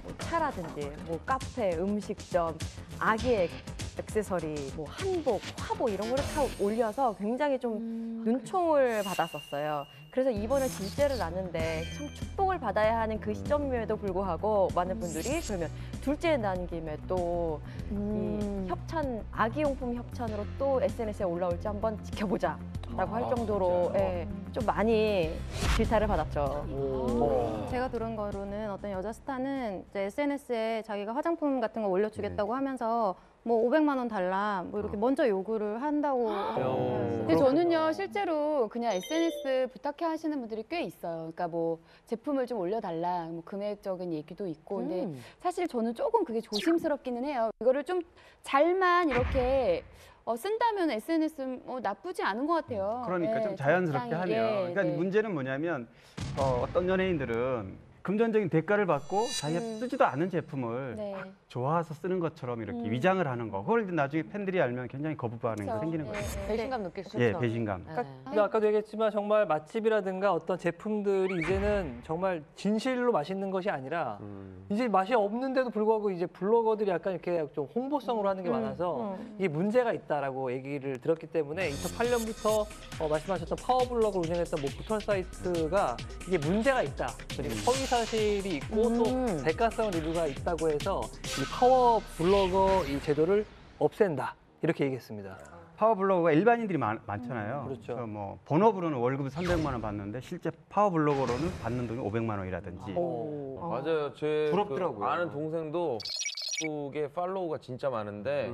뭐 차라든지 뭐 카페, 음식점, 아기 액세서리, 뭐 한복, 화보 이런 거를 다 올려서 굉장히 좀 눈총을 받았었어요. 그래서 이번에 둘째를 낳는데 참 축복을 받아야 하는 그 시점임에도 불구하고 많은 분들이 그러면 둘째 낳은 김에 또 이 협찬, 아기용품 협찬으로 또 SNS에 올라올지 한번 지켜보자 라고 할 정도로 예, 좀 많이 질타를 받았죠. 제가 들은 거로는 어떤 여자 스타는 이제 SNS에 자기가 화장품 같은 거 올려주겠다고 하면서 뭐 500만 원 달라 뭐 이렇게 먼저 요구를 한다고. 근데 저는요 실제로 그냥 SNS 부탁해 하시는 분들이 꽤 있어요. 그러니까 뭐 제품을 좀 올려달라, 뭐 금액적인 얘기도 있고. 근데 사실 저는 조금 그게 조심스럽기는 해요. 이거를 좀 잘만 이렇게 쓴다면 SNS 나쁘지 않은 것 같아요. 그러니까 예, 좀 자연스럽게 적당히. 하면. 예, 그러니까 네. 문제는 뭐냐면 어떤 연예인들은 금전적인 대가를 받고 자기가 쓰지도 않은 제품을 네. 막 좋아서 쓰는 것처럼 이렇게 음. 위장을 하는 거. 그걸 나중에 팬들이 알면 굉장히 거부 반응이 그렇죠. 생기는 예, 거예요. 예. 배신감 느낄 수 예, 있죠. 배신감. 근데 아까도 얘기했지만 정말 맛집이라든가 어떤 제품들이 이제는 정말 진실로 맛있는 것이 아니라 이제 맛이 없는데도 불구하고 이제 블로거들이 약간 이렇게 좀 홍보성으로 하는 게 많아서 이게 문제가 있다라고 얘기를 들었기 때문에 2008년부터 말씀하셨던 파워블로그를 운영했던 뭐 포털 사이트가 이게 문제가 있다. 그리고 허위 사실이 있고 또 대가성 리뷰가 있다고 해서 이 파워블로거 이 제도를 없앤다. 이렇게 얘기했습니다. 파워블로거가 일반인들이 많잖아요. 그렇죠. 뭐 본업으로는 월급 300만 원 받는데 실제 파워블로거로는 받는 돈이 500만 원이라든지. 맞아요. 제 부럽더라고요. 그 아는 동생도 페이스북에 팔로우가 진짜 많은데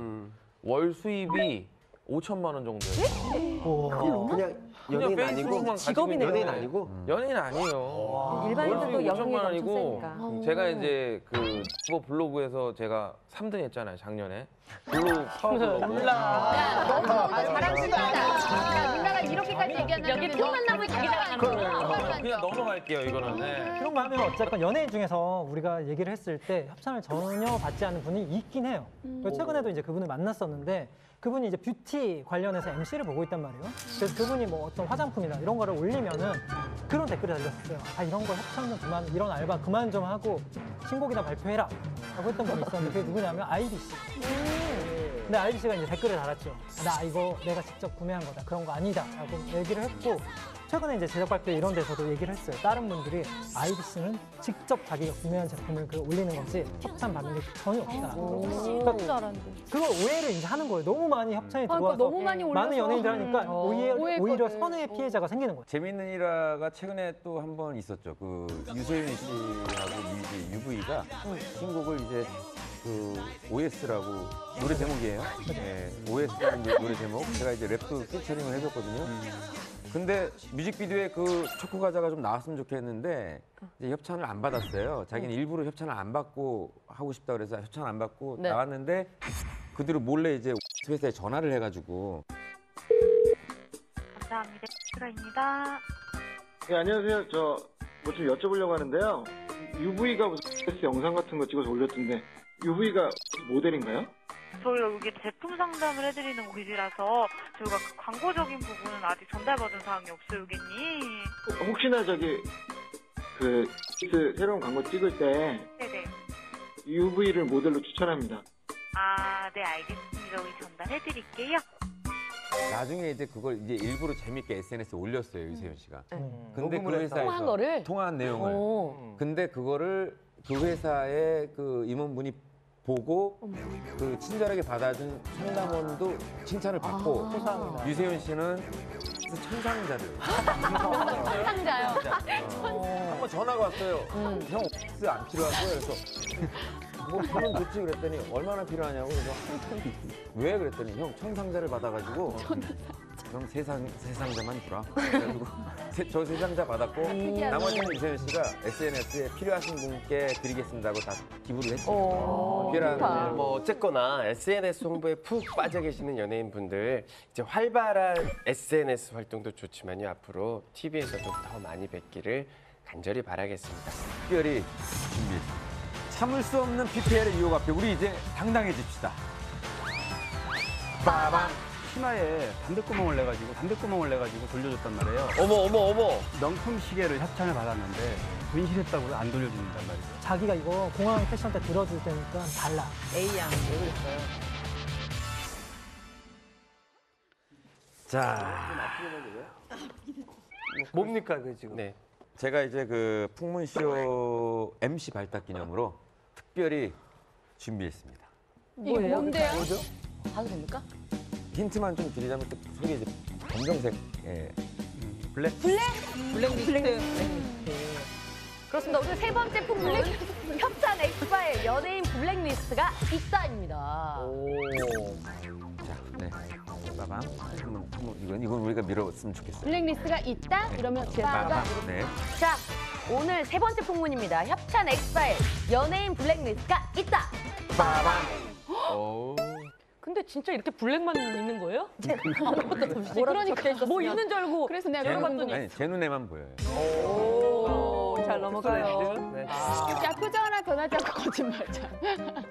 월 수입이 5천만 원 정도예요. 그냥 연예인 아니고 직업이네요. 연예인 아니고 연예인 아니에요. 일반인들도 월 수입 5천만 영향이 원이고 엄청 세니까. 제가 이제 그 블로그에서 제가 3등 했잖아요 작년에. 블로그 파워블로그. 자랑스럽다. 누나가 이렇게까지 얘기하는 여기 틈만 나면 자기 자랑하는 거야. 그냥 넘어갈게요 이거는. 네. 그런 거 하면 어쨌건 연예인 중에서 우리가 얘기를 했을 때 협찬을 전혀 받지 않는 분이 있긴 해요. 그래서 최근에도 이제 그분을 만났었는데 그분이 이제 뷰티 관련해서 MC를 보고 있단 말이에요. 그래서 그분이 뭐 어떤 화장품이나 이런 거를 올리면은 그런 댓글이 달렸어요. 아, 이런 거 협찬 좀 그만, 이런 알바 그만 좀 하고 신곡이나 발표해라. 라고 했던 분이 있었는데 그게 누구냐면 아이비씨. 근데 아이비씨가 이제 댓글을 달았죠. 나 이거 내가 직접 구매한 거다. 그런 거 아니다. 라고 얘기를 했고 최근에 이제 제작 발표 이런 데서도 얘기를 했어요. 다른 분들이 아이비씨는 직접 자기가 구매한 제품을 올리는 거지 협찬 받는 게 전혀 없다. 그러니까 그걸 오해를 이제 하는 거예요. 너무 많이 협찬이 들어와서 너무 많이 올려서. 많은 연예인들 하니까 오히려 오해거든. 선의의 피해자가 생기는 거죠. 재밌는 일화가 최근에 또 한 번 있었죠. 그 유소연 씨하고 UV가 신곡을 이제 그 OS라고 노래 제목이에요. 네, OS라는 노래 제목. 제가 이제 랩도 피처링을 해줬거든요. 근데 뮤직비디오에 그 초코 과자가 좀 나왔으면 좋겠는데 이제 협찬을 안 받았어요. 자기는 일부러 협찬을 안 받고 하고 싶다 그래서 협찬 안 받고 네. 나왔는데 그대로 몰래 이제 회사에 전화를 해가지고 감사합니다. 트라입니다. 네, 안녕하세요. 저 뭐 좀 여쭤보려고 하는데요. UV가 무슨 S 영상 같은 거 찍어서 올렸던데 UV가 모델인가요? 저희가 여기 제품 상담을 해드리는 곳이라서 저희가 그 광고적인 부분은 아직 전달받은 사항이 없어요, 고객님. 혹시나 저기 그 S 새로운 광고 찍을 때 네네. UV를 모델로 추천합니다. 아, 네, 알겠습니다. 우리 전달해드릴게요. 나중에 이제 그걸 이제 일부러 재밌게 SNS에 올렸어요, 유세윤 씨가. 근데 그 녹음을 회사에서 통화한 거를? 통화한 내용을. 오. 근데 그거를 그 회사의 그 임원분이 보고 그 친절하게 받아준 상담원도 칭찬을 받고 유세윤 씨는 그 천상자를 천상자요? 한번 전화가 왔어요. 형 X 안 필요하고요. 그래서 뭐 저는 좋지 그랬더니 얼마나 필요하냐고 그래서 왜 그랬더니 형 천상자를 받아가지고 그럼 세상자만 주라. 그래가지고 저 세상자 받았고 나머지는 유세윤 씨가 SNS에 필요하신 분께 드리겠습니다 하고 다 기부를 했죠. 특별한 뭐 어쨌거나 SNS 홍보에 푹 빠져 계시는 연예인분들 이제 활발한 SNS 활동도 좋지만요. 앞으로 TV에서도 더 많이 뵙기를 간절히 바라겠습니다. 특별히 준비했습니다. 참을 수 없는 PPL의 유혹 앞에 우리 이제 당당해집시다. 빠밤. 치마에 담배구멍을 내가지고 돌려줬단 말이에요. 어머. 명품 시계를 협찬을 받았는데 분실했다고 안 돌려준단 말이에요. 자기가 이거 공항 패션 때 들어줄 때니까 달라. A양 왜 그랬어요? 자, 뭡니까 그 지금? 네. 제가 이제 그 풍문쇼 MC 발탁 기념으로 특별히 준비했습니다. 뭐예요? 뭔데요? 뭐죠? 봐도 됩니까? 힌트만 좀 드리자면 그 속에 이제 검정색 블랙 블랙리스트. 그렇습니다. 오늘 세 번째 풍문 협찬 엑스파일 연예인 블랙리스트가 있다입니다. 자, 네. 빠밤. 이건 우리가 밀었으면 좋겠어요. 블랙리스트가 있다? 그러면 빠가 빠밤. 네. 자, 오늘 세 번째 풍문입니다. 협찬 엑스파일 연예인 블랙리스트가 있다. 빠밤. 근데 진짜 이렇게 블랙만 있는 거예요? 아무것도 없이. 그러니까 뭐 있는 줄 알고. 그래서 내가 열어봤더니. 아니, 제 눈에만 보여요. 오, 잘 넘어가요. 네. 자, 표정하나 변하지 않고 거짓말자.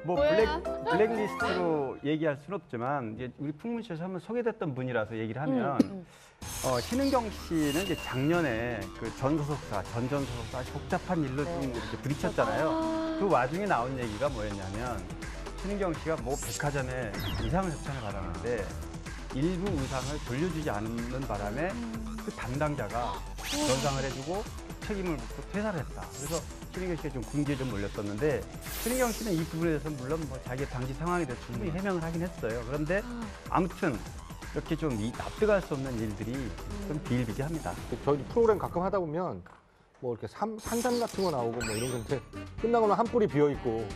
뭐 뭐야? 블랙리스트로 얘기할 수는 없지만 이제 우리 풍문쇼에서 한번 소개됐던 분이라서 얘기를 하면 신은경 씨는 이제 작년에 그 전 소속사 아주 복잡한 일로 좀 이렇게 부딪혔잖아요. 그 와중에 나온 얘기가 뭐였냐면 신은경 씨가 뭐 백화점에 의상을 협찬을 받았는데 일부 의상을 돌려주지 않는 바람에 그 담당자가 변상을 해주고 책임을 묻고 퇴사를 했다. 그래서 신은경 씨가 좀 궁지에 좀 몰렸었는데 신은경 씨는 이 부분에 대해서는 물론 뭐 자기의 당시 상황에 대해서 충분히 해명을 하긴 했어요. 그런데 아무튼 이렇게 좀 납득할 수 없는 일들이 좀 비일비재합니다. 저희 프로그램 가끔 하다 보면 뭐 이렇게 산삼 같은 거 나오고 뭐 이런 건데 끝나고 나면 한 뿌리 비어 있고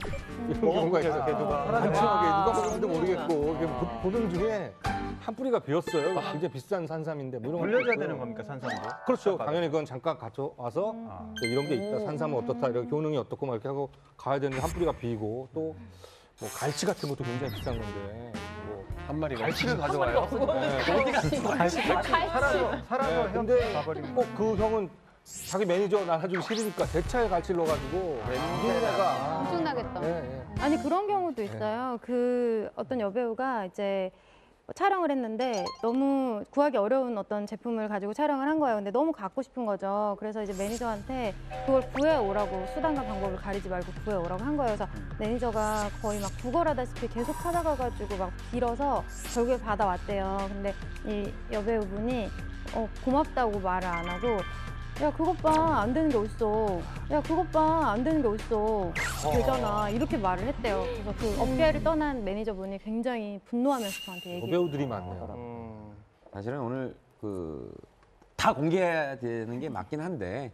이런 경우가 있어요. 단순하게 누가 먹었는지 모르겠고 이렇게 보던 중에 한 뿌리가 비었어요. 굉장히 비싼 산삼인데 뭐 이런 거 돌려줘야 되는 겁니까, 산삼도? 그렇죠. 당연히 그건 잠깐 가져와서 이런 게 있다. 산삼은 어떻다. 이렇게 효능이 어떻고 막 이렇게 하고 가야 되는데 한 뿌리가 비고 또 뭐 갈치 같은 것도 굉장히 비싼 건데 뭐 한 마리가 갈치를 가져와요. 어디 갔어? 갈치. 살아서 근데 꼭 그 형은 자기 매니저 나가주기 싫으니까 대차에 갈치를 넣어가지고 맹기가 엄청나겠다. 아니 그런 경우도 있어요. 그 어떤 여배우가 이제 촬영을 했는데 너무 구하기 어려운 어떤 제품을 가지고 촬영을 한 거예요. 근데 너무 갖고 싶은 거죠. 그래서 이제 매니저한테 그걸 구해오라고 수단과 방법을 가리지 말고 구해오라고 한 거예요. 그래서 매니저가 거의 막 구걸하다시피 계속 찾아가가지고 막 빌어서 결국에 받아왔대요. 근데 이 여배우분이 고맙다고 말을 안 하고 야 그것 봐 안 되는 게 어딨어. 야 그것 봐 안 되는 게 어딨어. 되잖아. 이렇게 말을 했대요. 그래서 그 업계를 떠난 매니저분이 굉장히 분노하면서 저한테 얘기했어요. 배우들이 많네요. 사실은 오늘 그 다 공개해야 되는 게 맞긴 한데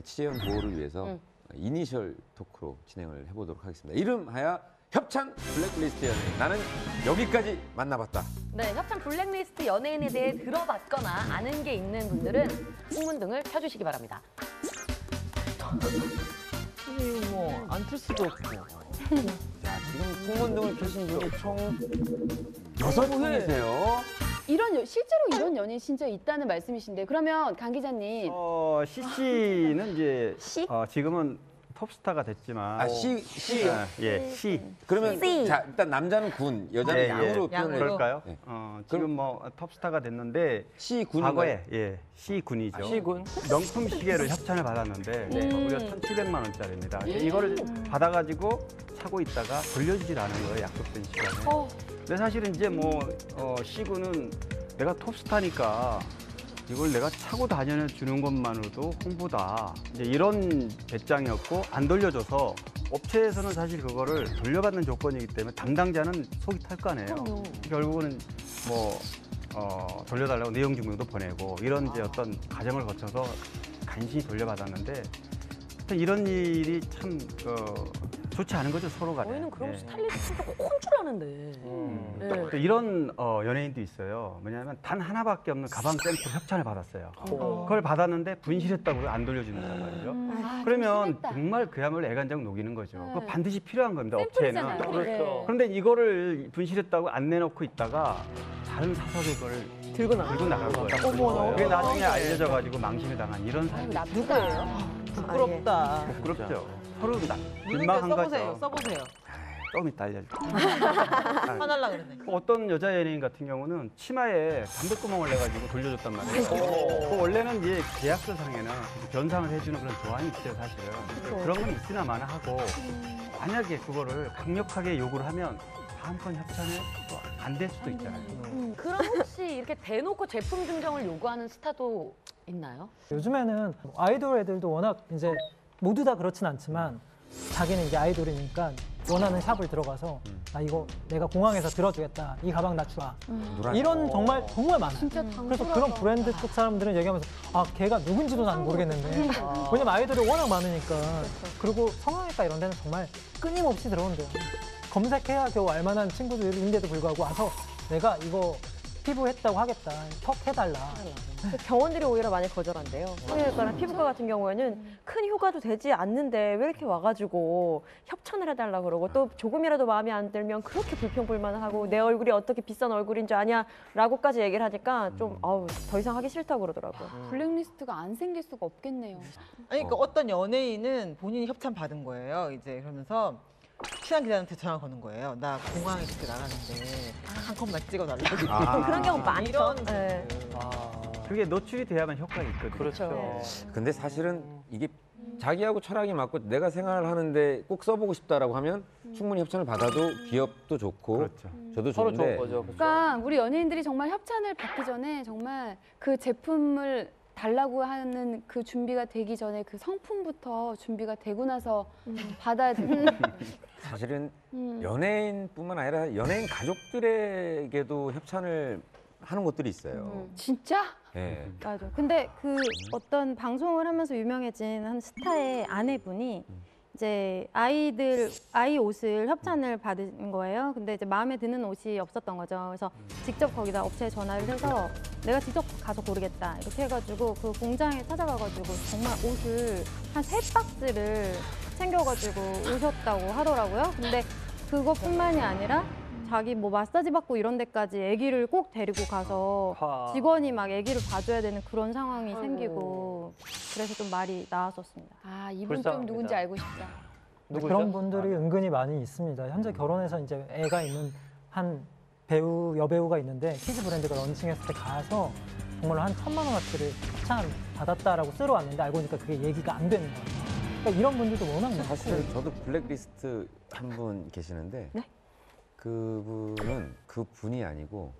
취재원 보호를 위해서 이니셜 토크로 진행을 해보도록 하겠습니다. 이름하여 협찬 블랙리스트 연예인. 나는 여기까지 만나봤다. 네, 협찬 블랙리스트 연예인에 대해 들어봤거나 아는 게 있는 분들은 풍문등을 켜주시기 바랍니다. 안 틀 수도 없고. 자, 지금 풍문등을 켜신 분이 총 6분이세요. 실제로 이런 연예인 진짜 있다는 말씀이신데 그러면 강 기자님. CC는 이제 지금은 톱스타가 됐지만 C요? C. 그러면 자 일단 남자는 군, 여자는 양으로 표현을 그럴까요? 지금 뭐 톱스타가 됐는데 과거에 C군이죠. C군. 명품 시계를 협찬을 받았는데 무려 1,700만 원짜리입니다. 이거를 받아가지고 차고 있다가 돌려주질 않은 거예요. 약속된 시간에. 근데 사실은 이제 뭐 C군은 내가 톱스타니까 이걸 내가 차고 다녀주는 것만으로도 홍보다 이제 이런 배짱이었고 안 돌려줘서 업체에서는 사실 그거를 돌려받는 조건이기 때문에 담당자는 속이 탈 거 아니에요. 결국은 뭐 돌려달라고 내용 증명도 보내고 이런 이제 어떤 과정을 거쳐서 간신히 돌려받았는데 하여튼 이런 일이 참 좋지 않은 거죠, 서로 간에. 저희는 그럼 스타일리스트도 꼭 줄 아는데. 또 이런 연예인도 있어요. 뭐냐면 단 하나밖에 없는 가방 샘플 협찬을 받았어요. 그걸 받았는데 분실했다고 안 돌려준단 말이죠. 그러면 정말 그야말로 애간장 녹이는 거죠. 그거 반드시 필요한 겁니다, 업체는. 그렇죠. 그런데 이거를 분실했다고 안 내놓고 있다가 다른 사석에 그걸 들고 나간 거예요. 그게 나중에 알려져가지고 망신을 당한 이런 사람이 누구예요? 부끄럽다. 부끄럽죠. 서로 민망한 거죠. 써보세요. 좀 이따 알려줄게요. 화날라 그러네. 어떤 여자 연예인 같은 경우는 치마에 담배구멍을 내가지고 돌려줬단 말이에요. 그 원래는 이제 계약서상에는 변상을 해주는 그런 조항이 있어요, 사실은. 그런 건 있으나 마나 하고 만약에 그거를 강력하게 요구를 하면 다음번 협찬에 안 될 수도 있잖아요. 그럼 혹시 이렇게 대놓고 제품 증정을 요구하는 스타도 있나요? 요즘에는 아이돌 애들도 워낙 이제 모두 다 그렇진 않지만 자기는 이제 아이돌이니까 원하는 샵을 들어가서 나 이거 내가 공항에서 들어주겠다. 이 가방 나 주라. 이런 정말 많아요. 진짜 그래서 그런 브랜드 쪽 사람들은 얘기하면서 걔가 누군지도 난 모르겠는데 왜냐면 아이돌이 워낙 많으니까. 그리고 성형외과 이런 데는 정말 끊임없이 들어온대요. 검색해야 겨우 알만한 친구들인데도 불구하고 와서 내가 이거 피부 했다고 하겠다. 턱 해달라. 병원들이 오히려 많이 거절한대요. 성형외과나 피부과 같은 경우에는 큰 효과도 되지 않는데 왜 이렇게 와가지고 협찬을 해달라 그러고 또 조금이라도 마음에 안 들면 그렇게 불평불만하고 내 얼굴이 어떻게 비싼 얼굴인 줄 아냐라고까지 얘기를 하니까 좀 더 이상 하기 싫다고 그러더라고요. 블랙리스트가 안 생길 수가 없겠네요. 아니, 그러니까 어떤 연예인은 본인이 협찬 받은 거예요. 이제 그러면서 친한 기자한테 전화 거는 거예요. 나 공항에 그때 나가는데 한 컷만 찍어달라고. 그런 경우 많죠. 네. 그게 노출이 돼야만 효과가 있거든요. 그렇죠. 근데 사실은 이게 자기하고 철학이 맞고 내가 생활을 하는데 꼭 써보고 싶다라고 하면 충분히 협찬을 받아도 기업도 좋고 저도 서로 좋은데 좋은 거죠. 그러니까 우리 연예인들이 정말 협찬을 받기 전에 정말 그 제품을 달라고 하는 그 준비가 되기 전에 그 성품부터 준비가 되고 나서 받아야 되는. 사실은 연예인뿐만 아니라 연예인 가족들에게도 협찬을 하는 곳들이 있어요. 진짜? 네. 맞아. 근데 그 어떤 방송을 하면서 유명해진 한 스타의 아내분이 이제 아이 옷을 협찬을 받은 거예요. 근데 이제 마음에 드는 옷이 없었던 거죠. 그래서 직접 거기다 업체에 전화를 해서 내가 직접 가서 고르겠다 이렇게 해가지고 그 공장에 찾아가가지고 정말 옷을 한 3박스를 챙겨가지고 오셨다고 하더라고요. 근데 그것뿐만이 아니라 자기 뭐 마사지 받고 이런 데까지 아기를 꼭 데리고 가서 직원이 막 아기를 봐줘야 되는 그런 상황이 생기고 그래서 좀 말이 나왔었습니다. 아, 이분 좀 누군지 알고 싶다. 그런 분들이 은근히 많이 있습니다. 현재 결혼해서 이제 애가 있는 한 배우, 여배우가 있는데 키즈 브랜드가 런칭했을 때 가서 정말로 한 1,000만 원어치를 협찬 받았다라고 쓰러 왔는데 알고 보니까 그게 얘기가 안 되는 거예요. 그러니까 이런 분들도 워낙 많고. 사실 저도 블랙리스트 한 분 계시는데 그분은 그분이 아니고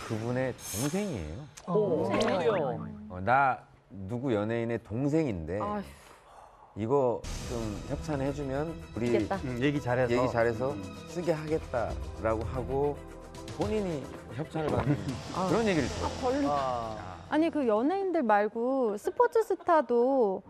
그분의 동생이에요. 동생이요? 나 누구 연예인의 동생인데 이거 좀 협찬해주면 우리 얘기 잘해서 쓰게 하겠다라고 하고 본인이 협찬을 받는 그런 얘기를 들어요. 아니 그 연예인들 말고 스포츠 스타도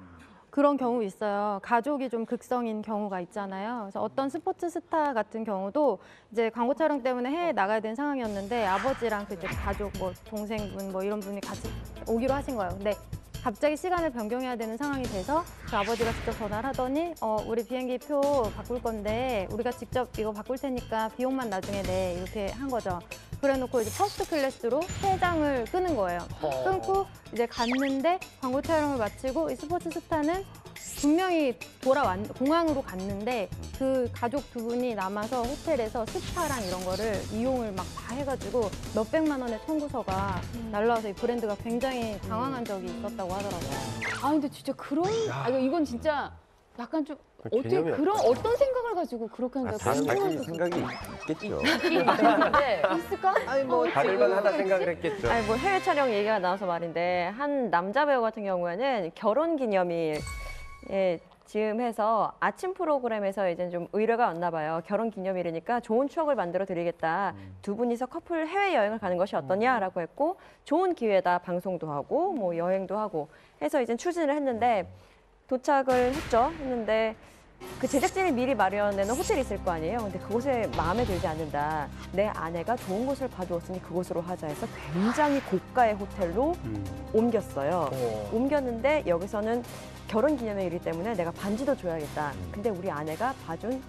그런 경우 있어요. 가족이 좀 극성인 경우가 있잖아요. 그래서 어떤 스포츠 스타 같은 경우도 이제 광고 촬영 때문에 해외에 나가야 되는 상황이었는데 아버지랑 그 이제 가족 뭐 동생분 뭐 이런 분이 같이 오기로 하신 거예요. 근데 갑자기 시간을 변경해야 되는 상황이 돼서 그 아버지가 직접 전화를 하더니 우리 비행기 표 바꿀 건데 우리가 직접 이거 바꿀 테니까 비용만 나중에 내 이렇게 한 거죠. 그래놓고 이제 퍼스트 클래스로 3장을 끄는 거예요. 끊고 이제 갔는데 광고 촬영을 마치고 이 스포츠 스타는 분명히 공항으로 갔는데 그 가족 2분이 남아서 호텔에서 스파랑 이런 거를 이용을 막 다 해가지고 몇백만 원의 청구서가 날라와서 이 브랜드가 굉장히 당황한 적이 있었다고 하더라고요. 아 근데 진짜 그런 이건 진짜 약간 좀 어떻게 개념이 그런 어떤 생각을 가지고 그렇게 한다. 다 자기 생각이 있겠죠. 있을까? 아니 뭐 받을만하다 생각을 했겠죠. 아니 뭐 해외 촬영 얘기가 나와서 말인데 한 남자 배우 같은 경우에는 결혼 기념일 즈음해서 아침 프로그램에서 이제 좀 의뢰가 왔나 봐요. 결혼 기념일이니까 좋은 추억을 만들어 드리겠다. 2분이서 커플 해외 여행을 가는 것이 어떠냐라고 했고 좋은 기회다. 방송도 하고 뭐 여행도 하고 해서 이제 추진을 했는데 도착을 했는데 그 제작진이 미리 마련해놓은 호텔이 있을 거 아니에요. 근데 그곳에 마음에 들지 않는다. 내 아내가 좋은 곳을 봐주었으니 그곳으로 하자 해서 굉장히 고가의 호텔로 옮겼어요. 옮겼는데 여기서는 결혼 기념일이기 때문에 내가 반지도 줘야겠다. 근데 우리 아내가 봐둔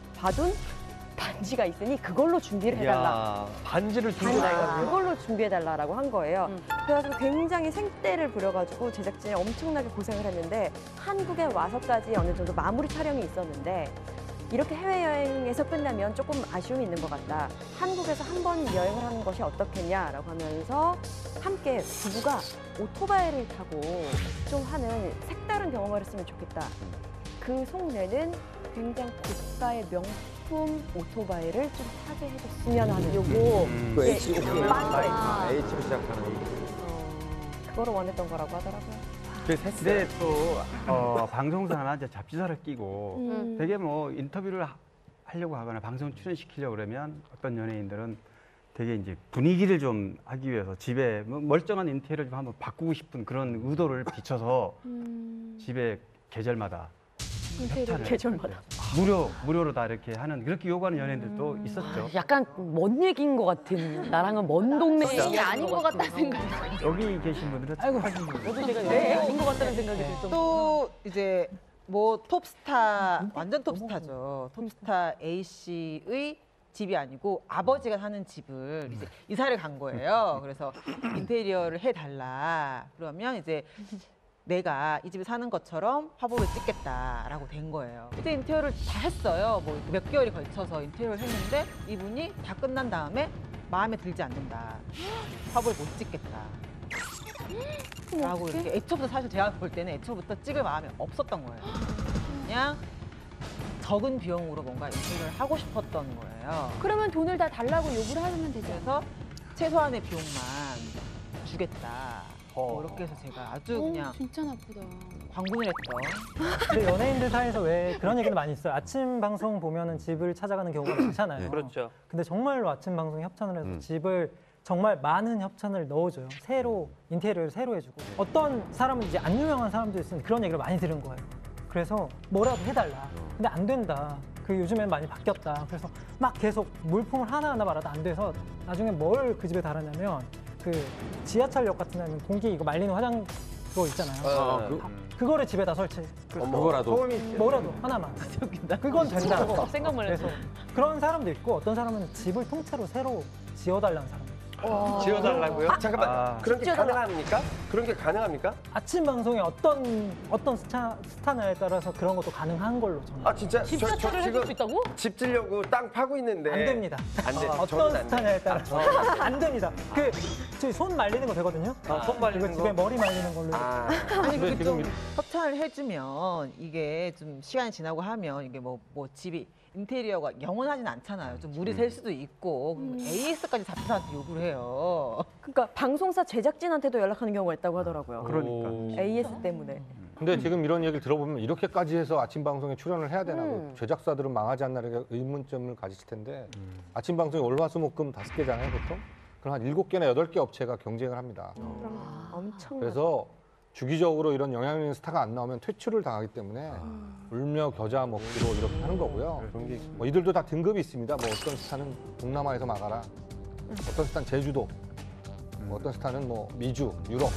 반지가 있으니 그걸로 준비를 해달라. 반지를 준비해달라. 그걸로 준비해달라고 한 거예요. 그래가지고 굉장히 생떼를 부려가지고 제작진이 엄청나게 고생을 했는데 한국에 와서까지 어느 정도 마무리 촬영이 있었는데 이렇게 해외여행에서 끝나면 조금 아쉬움이 있는 것 같다. 한국에서 한 번 여행을 하는 것이 어떻겠냐라고 하면서 함께 부부가 오토바이를 타고 좀 하는 색다른 경험을 했으면 좋겠다. 그 속내는 굉장히 고가의 명품 오토바이를 좀 타게 해줬으면 하는 요거 그 H로 시작하는 그거를 원했던 거라고 하더라고요. 근데 또 방송사나 이제 잡지사를 끼고 되게 뭐 인터뷰를 하려고 하거나 방송 출연시키려고 그러면 어떤 연예인들은 되게 이제 분위기를 좀 하기 위해서 집에 멀쩡한 인테리어를 좀 한번 바꾸고 싶은 그런 의도를 비춰서 집에 계절마다 계절마다 무료로 다 이렇게 하는 그렇게 요구하는 연예인들도 있었죠. 약간 먼 얘기인 것 같은, 나랑은 먼 동네 얘기 아닌 것 같다는 생각이. 여기 계신 분들은 아이고, 저도 제가 아닌 것 같다는 생각이 들 정도. 또 이제 뭐 톱스타, 완전 톱스타죠. 톱스타 A 씨의 집이 아니고 아버지가 사는 집을 이제 이사를 간 거예요. 그래서 인테리어를 해달라. 그러면 이제 내가 이 집에 사는 것처럼 화보를 찍겠다라고 된 거예요. 그때 인테리어를 다 했어요. 뭐 몇 개월이 걸쳐서 인테리어를 했는데 이분이 다 끝난 다음에 마음에 들지 않는다. 화보를 못 찍겠다. 라고 이렇게 애초부터 사실 제가 볼 때는 애초부터 찍을 마음이 없었던 거예요. 그냥 적은 비용으로 뭔가 인테리어를 하고 싶었던 거예요. 그러면 돈을 다 달라고 요구를 하면 되죠. 그래서 최소한의 비용만 주겠다. 뭐 이렇게 해서 제가 아주 그냥 진짜 나쁘다. 광분을 했던. 근데 연예인들 사이에서 왜 그런 얘기도 많이 있어요. 아침 방송 보면은 집을 찾아가는 경우가 많잖아요. 그렇죠. 근데 정말로 아침 방송에 협찬을 해서 집을 정말 많은 협찬을 넣어줘요. 새로 인테리어를 새로 해주고 어떤 사람은 이제 안 유명한 사람도 있으면 그런 얘기를 많이 들은 거예요. 그래서 뭐라도 해달라. 근데 안 된다. 그 요즘엔 많이 바뀌었다. 그래서 막 계속 물품을 하나하나 말아도 안 돼서 나중에 뭘 그 집에 달았냐면 그 지하철역 같은 데는 공기 이거 말리는 화장 그거 있잖아요. 그거를 집에다 설치해. 그거라도? 뭐라도 하나만. 그건 된다. 생각만 해도. 그래서 그런 사람도 있고 어떤 사람은 집을 통째로 새로 지어달라는 사람. 지어달라고요? 잠깐만, 그런 게 가능합니까? 그런 게 가능합니까? 아침 방송에 어떤 스타냐에 따라서 그런 것도 가능한 걸로 저는. 아 진짜? 집사차를 해줄 수 있다고? 집 지려고 땅 파고 있는데 안 됩니다. 안 돼. 어떤 스타냐에 따라서 안 됩니다. 저희 손 말리는 거 되거든요. 손 말리는 집에 머리 말리는 걸로. 아니 그게 좀 협찬을 해주면 이게 좀 시간이 지나고 하면 이게 뭐 집이 인테리어가 영원하진 않잖아요. 좀 물이 셀 수도 있고 AS까지 잡사한테 요구를 해요. 그러니까 방송사 제작진한테도 연락하는 경우가 있다고 하더라고요. 그러니까. AS 때문에. 근데 지금 이런 얘기를 들어보면 이렇게까지 해서 아침 방송에 출연을 해야 되나? 제작사들은 망하지 않나 이렇게 의문점을 가지실 텐데 아침 방송이 월화수목금 5개잖아요, 보통. 그럼 한 7개나 8개 업체가 경쟁을 합니다. 엄청. 그래서 주기적으로 이런 영향력 있는 스타가 안 나오면 퇴출을 당하기 때문에 울며 겨자 먹기로 이렇게 하는 거고요. 뭐 이들도 다 등급이 있습니다. 뭐 어떤 스타는 동남아에서 막아라, 어떤 스타는 제주도, 뭐 어떤 스타는 뭐 미주, 유럽,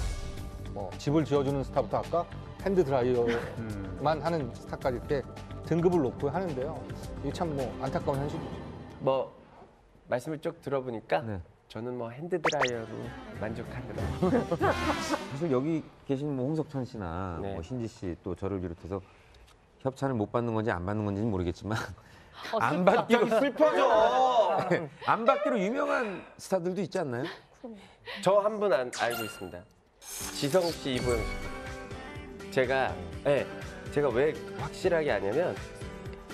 뭐 집을 지어주는 스타부터 아까 핸드 드라이어만 하는 스타까지 이렇게 등급을 놓고 하는데요. 이게 참 뭐 안타까운 현실이죠. 뭐 말씀을 쭉 들어보니까 저는 뭐 핸드 드라이어로 만족하더라고요. 사실 여기 계신 뭐 홍석천 씨나 네. 뭐 신지 씨 또 저를 비롯해서 협찬을 못 받는 건지 안 받는 건지는 모르겠지만 안 받기로 슬퍼져. 안 받기로 유명한 스타들도 있지 않나요? 저 한 분 알고 있습니다. 지성 씨, 이보영 씨. 제가 왜 확실하게 아냐면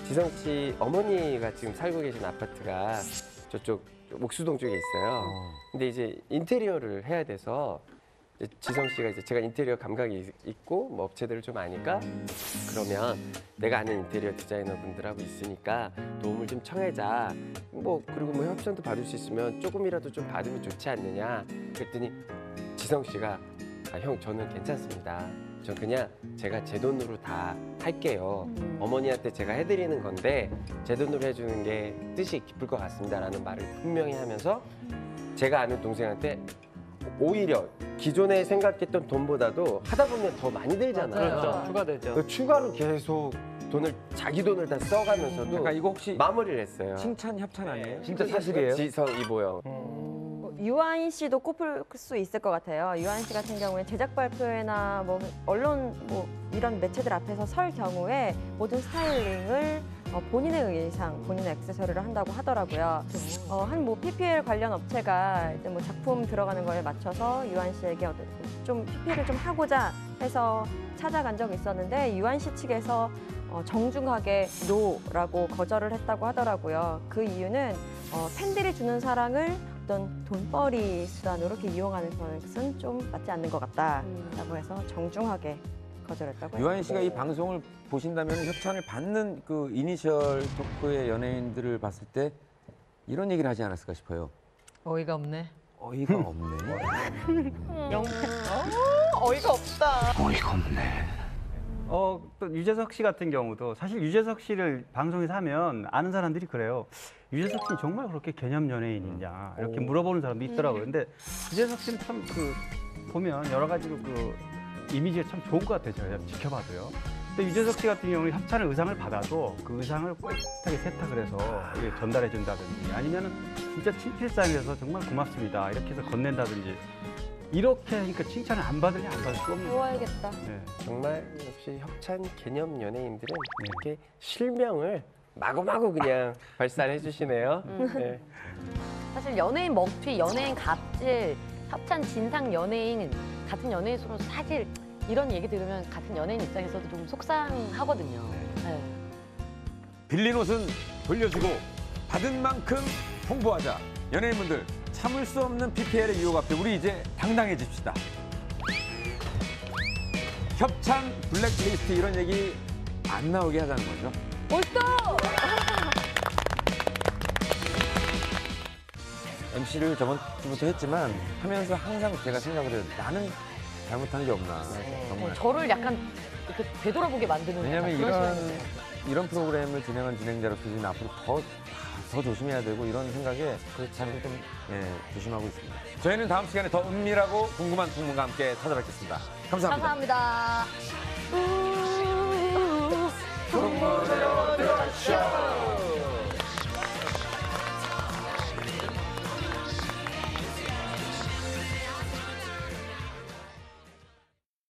지성 씨 어머니가 지금 살고 계신 아파트가 저쪽 목수동 쪽에 있어요. 근데 이제 인테리어를 해야 돼서 이제 지성 씨가 이제 제가 인테리어 감각이 있고 뭐 업체들을 좀 아니까 그러면 내가 아는 인테리어 디자이너 분들하고 있으니까 도움을 좀 청해자. 뭐 그리고 뭐 협찬도 받을 수 있으면 조금이라도 좀 받으면 좋지 않느냐. 그랬더니 지성 씨가 형 저는 괜찮습니다. 전 그냥 제가 제 돈으로 다 할게요. 어머니한테 제가 해드리는 건데 제 돈으로 해주는 게 뜻이 깊을 것 같습니다라는 말을 분명히 하면서 제가 아는 동생한테 오히려 기존에 생각했던 돈보다도 하다 보면 더 많이 들잖아요. 그렇죠. 추가되죠. 추가로 계속 자기 돈을 다 써가면서도 그러니까 이거 혹시 마무리를 했어요. 칭찬 협찬 아니에요? 진짜 사실이에요? 지성, 이보영. 유아인 씨도 꼽을 수 있을 것 같아요. 유아인 씨 같은 경우에 제작 발표회나 뭐 언론 뭐 이런 매체들 앞에서 설 경우에 모든 스타일링을 본인의 의상, 본인의 액세서리를 한다고 하더라고요. 한 뭐 PPL 관련 업체가 이제 뭐 작품 들어가는 거에 맞춰서 유아인 씨에게 좀 PPL을 좀 하고자 해서 찾아간 적이 있었는데 유아인 씨 측에서 정중하게 노라고 거절을 했다고 하더라고요. 그 이유는 팬들이 주는 사랑을 어떤 돈벌이 수단으로 이렇게 이용하는 것은 좀 맞지 않는 것 같다라고 해서 정중하게 거절했다고 해요. 유한 씨가 이 방송을 보신다면 협찬을 받는 그 이니셜 토크의 연예인들을 봤을 때 이런 얘기를 하지 않았을까 싶어요. 어이가 없네. 어이가 없네. 어이가 없다. 어이가 없네. 또 유재석 씨 같은 경우도 사실 유재석 씨를 방송에서 하면 아는 사람들이 그래요. 유재석 씨는 정말 그렇게 개념 연예인이냐 이렇게 물어보는 사람도 있더라고요. 근데 유재석 씨는 참 보면 여러 가지로 이미지가 참 좋은 것 같아요. 제가 지켜봐도요. 근데 유재석 씨 같은 경우는 협찬을 의상을 받아도 그 의상을 깨끗하게 세탁을 해서 전달해 준다든지 아니면은 진짜 친필사인에서 정말 고맙습니다 이렇게 해서 건넨다든지 이렇게 하니까 칭찬을 안 받으냐 안 받을 수가 없는 거예요. 좋아야겠다. 네. 정말 역시 협찬 개념 연예인들은 이렇게 실명을 마구마구 그냥 발산해 주시네요. 네. 사실 연예인 먹튀, 연예인 갑질, 협찬 진상 연예인 같은 연예인으로 사실 이런 얘기 들으면 같은 연예인 입장에서도 좀 속상하거든요. 네. 빌린 옷은 돌려주고 받은 만큼 홍보하자. 연예인분들 참을 수 없는 PPL의 유혹 앞에 우리 이제 당당해집시다. 협찬, 블랙리스트 이런 얘기 안 나오게 하자는 거죠. 벌써! MC를 저번 주부터 했지만 하면서 항상 제가 생각을 해요. 나는 잘못한 게 없나. 정말. 저를 약간 이렇게 되돌아보게 만드는 왜냐하면 약간 그런 시간인데. 이런 프로그램을 진행한 진행자로서는 앞으로 더 조심해야 되고 이런 생각에 참 좀 조심하고 있습니다. 저희는 다음 시간에 더 은밀하고 궁금한 풍문과 함께 찾아뵙겠습니다. 감사합니다. 감사합니다. 풍문으로 들어가쇼.